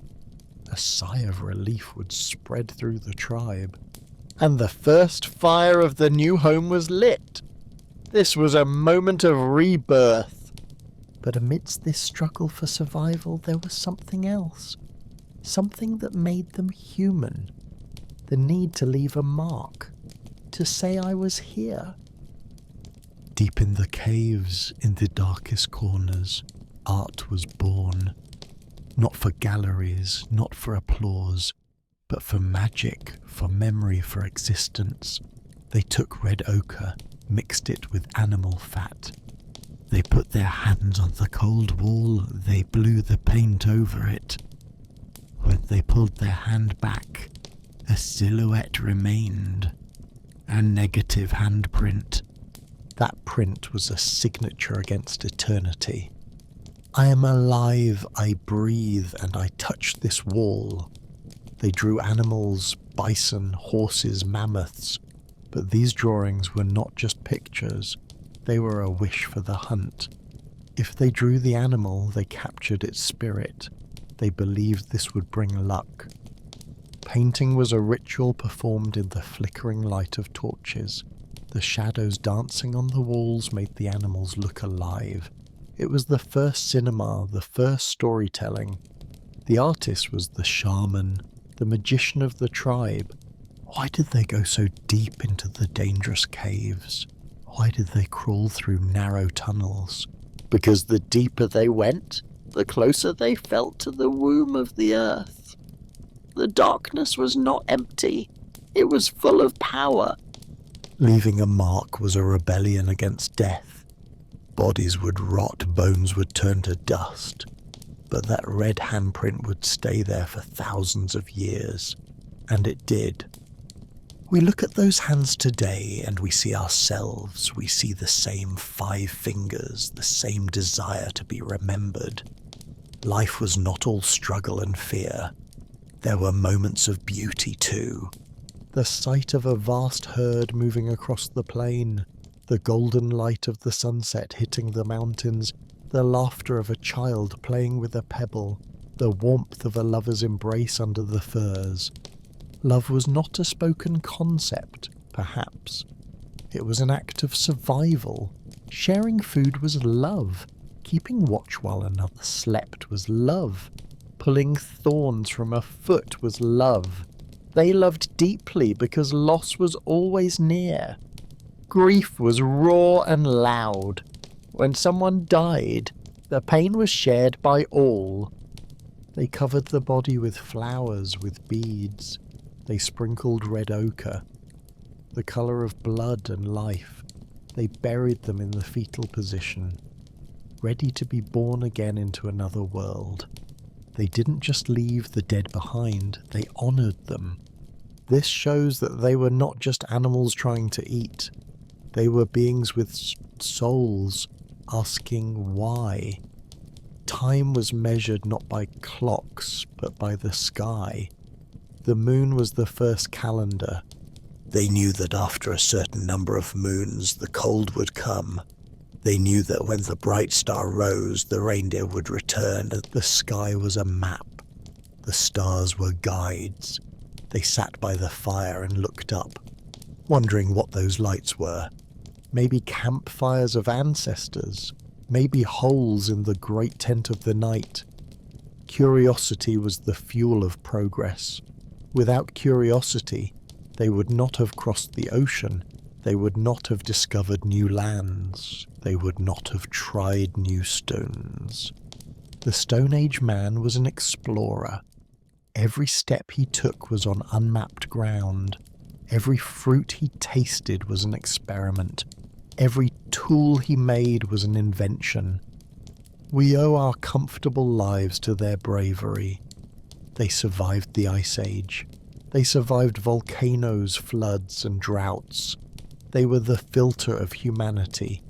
A sigh of relief would spread through the tribe.
And the first fire of the new home was lit. This was a moment of rebirth.
But amidst this struggle for survival, there was something else. Something that made them human. The need to leave a mark. To say I was here. Deep in the caves, in the darkest corners, art was born. Not for galleries, not for applause, but for magic, for memory, for existence. They took red ochre, mixed it with animal fat. They put their hands on the cold wall, they blew the paint over it. When they pulled their hand back, a silhouette remained. A negative handprint. That print was a signature against eternity. I am alive, I breathe, and I touch this wall. They drew animals, bison, horses, mammoths, but these drawings were not just pictures, they were a wish for the hunt. If they drew the animal, they captured its spirit. They believed this would bring luck. Painting was a ritual performed in the flickering light of torches. The shadows dancing on the walls made the animals look alive. It was the first cinema, the first storytelling. The artist was the shaman, the magician of the tribe. Why did they go so deep into the dangerous caves? Why did they crawl through narrow tunnels?
Because the deeper they went, the closer they felt to the womb of the earth. The darkness was not empty, it was full of power.
Leaving a mark was a rebellion against death. Bodies would rot, bones would turn to dust. But that red handprint would stay there for thousands of years. And it did. We look at those hands today and we see ourselves. We see the same 5 fingers, the same desire to be remembered. Life was not all struggle and fear. There were moments of beauty too. The sight of a vast herd moving across the plain, the golden light of the sunset hitting the mountains, the laughter of a child playing with a pebble, the warmth of a lover's embrace under the firs. Love was not a spoken concept, perhaps. It was an act of survival. Sharing food was love. Keeping watch while another slept was love. Pulling thorns from a foot was love. They loved deeply because loss was always near. Grief was raw and loud. When someone died, the pain was shared by all. They covered the body with flowers, with beads. They sprinkled red ochre, the colour of blood and life. They buried them in the fetal position, ready to be born again into another world. They didn't just leave the dead behind, they honoured them. This shows that they were not just animals trying to eat. They were beings with souls, asking why. Time was measured not by clocks, but by the sky. The moon was the first calendar. They knew that after a certain number of moons, the cold would come. They knew that when the bright star rose, the reindeer would return. The sky was a map. The stars were guides. They sat by the fire and looked up, wondering what those lights were. Maybe campfires of ancestors. Maybe holes in the great tent of the night. Curiosity was the fuel of progress. Without curiosity, they would not have crossed the ocean. They would not have discovered new lands. They would not have tried new stones. The Stone Age man was an explorer. Every step he took was on unmapped ground. Every fruit he tasted was an experiment. Every tool he made was an invention. We owe our comfortable lives to their bravery. They survived the Ice Age. They survived volcanoes, floods, and droughts. They were the filter of humanity.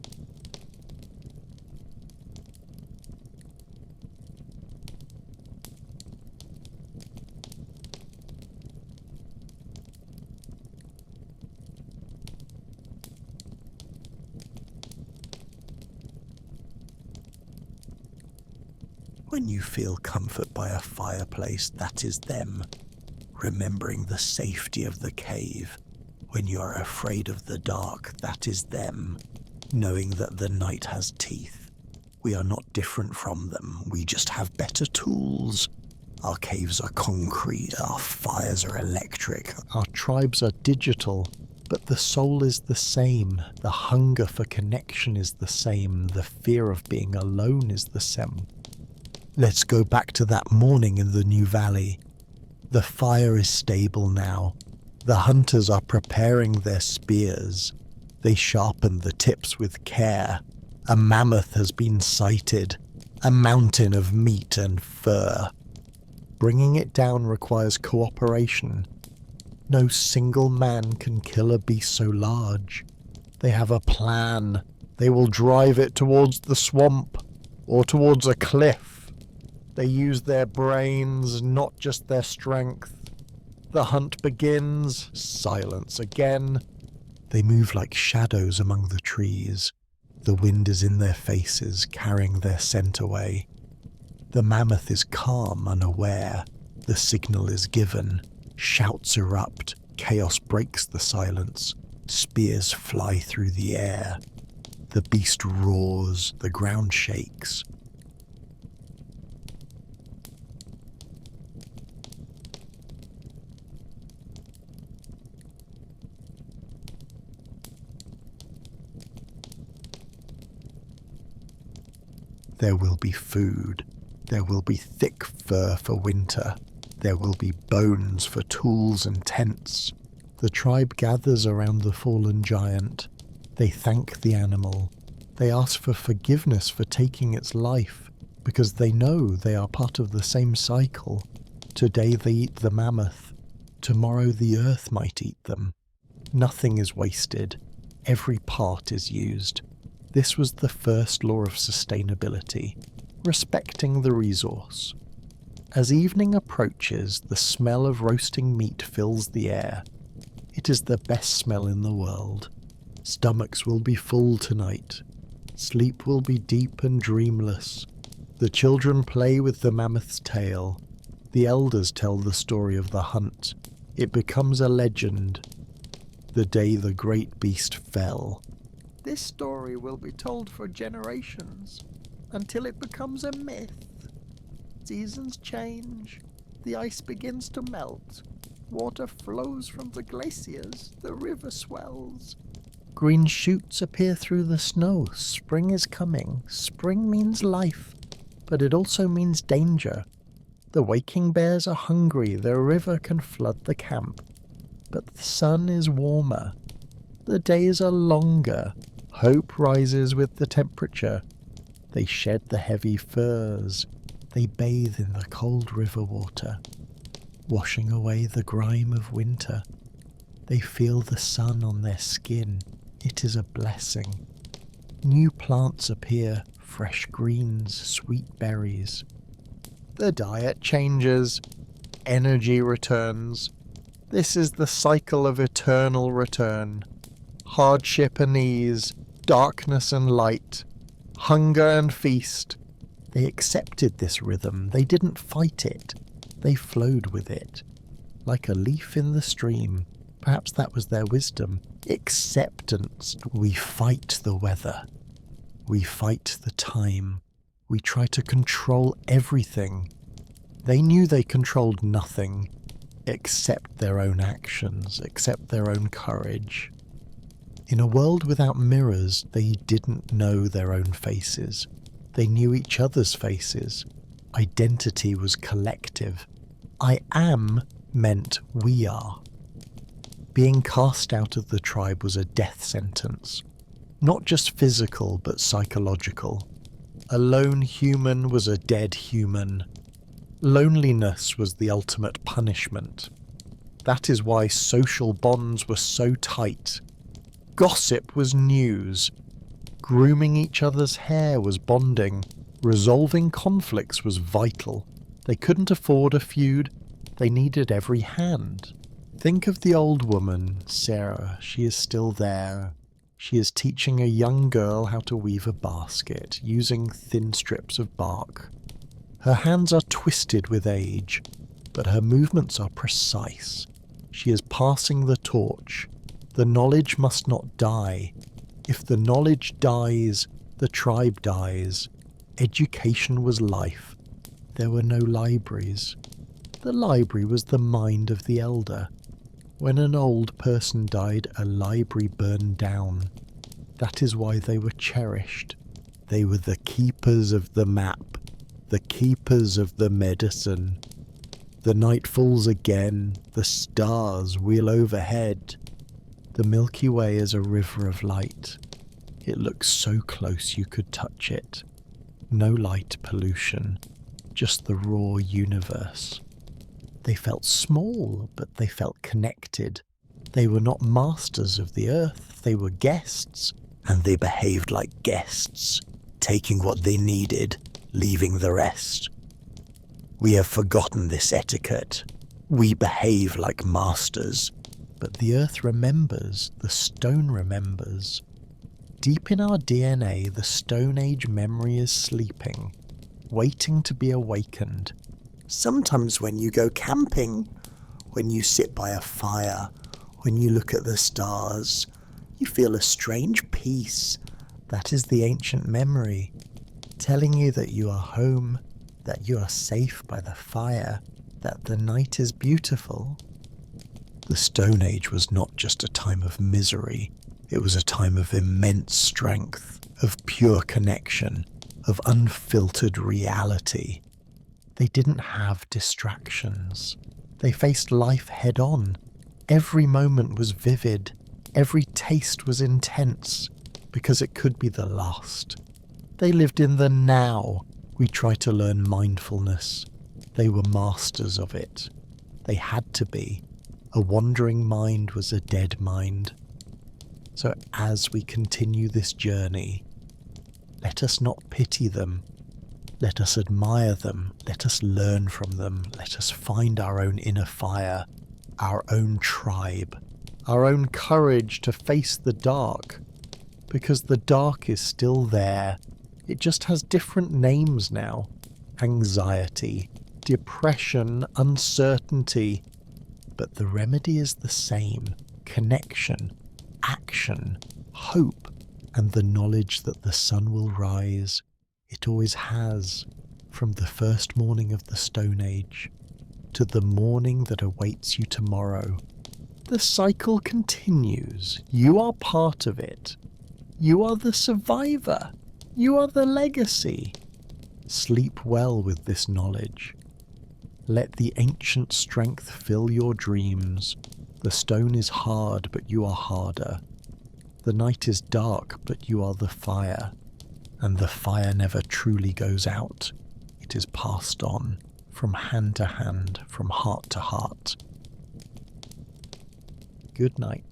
When you feel comfort by a fireplace, that is them, remembering the safety of the cave. When you are afraid of the dark, that is them, knowing that the night has teeth. We are not different from them, we just have better tools. Our caves are concrete, our fires are electric, our tribes are digital, but the soul is the same, the hunger for connection is the same, the fear of being alone is the same. Let's go back to that morning in the New Valley. The fire is stable now. The hunters are preparing their spears. They sharpen the tips with care. A mammoth has been sighted, a mountain of meat and fur. Bringing it down requires cooperation. No single man can kill a beast so large. They have a plan. They will drive it towards the swamp or towards a cliff. They use their brains, not just their strength. The hunt begins, silence again. They move like shadows among the trees. The wind is in their faces, carrying their scent away. The mammoth is calm, unaware. The signal is given. Shouts erupt. Chaos breaks the silence. Spears fly through the air. The beast roars. The ground shakes. There will be food. There will be thick fur for winter. There will be bones for tools and tents. The tribe gathers around the fallen giant. They thank the animal. They ask for forgiveness for taking its life, because they know they are part of the same cycle. Today they eat the mammoth. Tomorrow the earth might eat them. Nothing is wasted. Every part is used. This was the first law of sustainability, respecting the resource. As evening approaches, the smell of roasting meat fills the air. It is the best smell in the world. Stomachs will be full tonight. Sleep will be deep and dreamless. The children play with the mammoth's tail. The elders tell the story of the hunt. It becomes a legend. The day the great beast fell. This story will be told for generations, until it becomes a myth. Seasons change, the ice begins to melt, water flows from the glaciers, the river swells. Green shoots appear through the snow, spring is coming. Spring means life, but it also means danger. The waking bears are hungry, the river can flood the camp. But the sun is warmer. The days are longer. Hope rises with the temperature. They shed the heavy furs. They bathe in the cold river water, washing away the grime of winter. They feel the sun on their skin. It is a blessing. New plants appear, fresh greens, sweet berries. The diet changes. Energy returns. This is the cycle of eternal return. Hardship and ease, darkness and light, hunger and feast. They accepted this rhythm. They didn't fight it. They flowed with it. Like a leaf in the stream. Perhaps that was their wisdom. Acceptance. We fight the weather. We fight the time. We try to control everything. They knew they controlled nothing except their own actions, except their own courage. In a world without mirrors, they didn't know their own faces. They knew each other's faces. Identity was collective. I am meant we are. Being cast out of the tribe was a death sentence. Not just physical, but psychological. A lone human was a dead human. Loneliness was the ultimate punishment. That is why social bonds were so tight. Gossip was news. Grooming each other's hair was bonding. Resolving conflicts was vital. They couldn't afford a feud. They needed every hand. Think of the old woman, Sarah. She is still there. She is teaching a young girl how to weave a basket, using thin strips of bark. Her hands are twisted with age, but her movements are precise. She is passing the torch. The knowledge must not die. If the knowledge dies, the tribe dies. Education was life. There were no libraries. The library was the mind of the elder. When an old person died, a library burned down. That is why they were cherished. They were the keepers of the map, the keepers of the medicine. The night falls again, the stars wheel overhead. The Milky Way is a river of light. It looks so close you could touch it. No light pollution, just the raw universe. They felt small, but they felt connected. They were not masters of the earth, they were guests, and they behaved like guests, taking what they needed, leaving the rest. We have forgotten this etiquette. We behave like masters. But the earth remembers, the stone remembers. Deep in our DNA, the Stone Age memory is sleeping, waiting to be awakened. Sometimes when you go camping, when you sit by a fire, when you look at the stars, you feel a strange peace. That is the ancient memory, telling you that you are home, that you are safe by the fire, that the night is beautiful. The Stone Age was not just a time of misery, it was a time of immense strength, of pure connection, of unfiltered reality. They didn't have distractions. They faced life head on. Every moment was vivid. Every taste was intense, because it could be the last. They lived in the now. We try to learn mindfulness. They were masters of it. They had to be. A wandering mind was a dead mind. So as we continue this journey, let us not pity them. Let us admire them. Let us learn from them. Let us find our own inner fire, our own tribe, our own courage to face the dark. Because the dark is still there. It just has different names now. Anxiety, depression, uncertainty. But the remedy is the same. Connection, action, hope, and the knowledge that the sun will rise. It always has, from the first morning of the Stone Age to the morning that awaits you tomorrow. The cycle continues. You are part of it. You are the survivor. You are the legacy. Sleep well with this knowledge. Let the ancient strength fill your dreams. The stone is hard, but you are harder. The night is dark, but you are the fire. And the fire never truly goes out. It is passed on, from hand to hand, from heart to heart. Good night.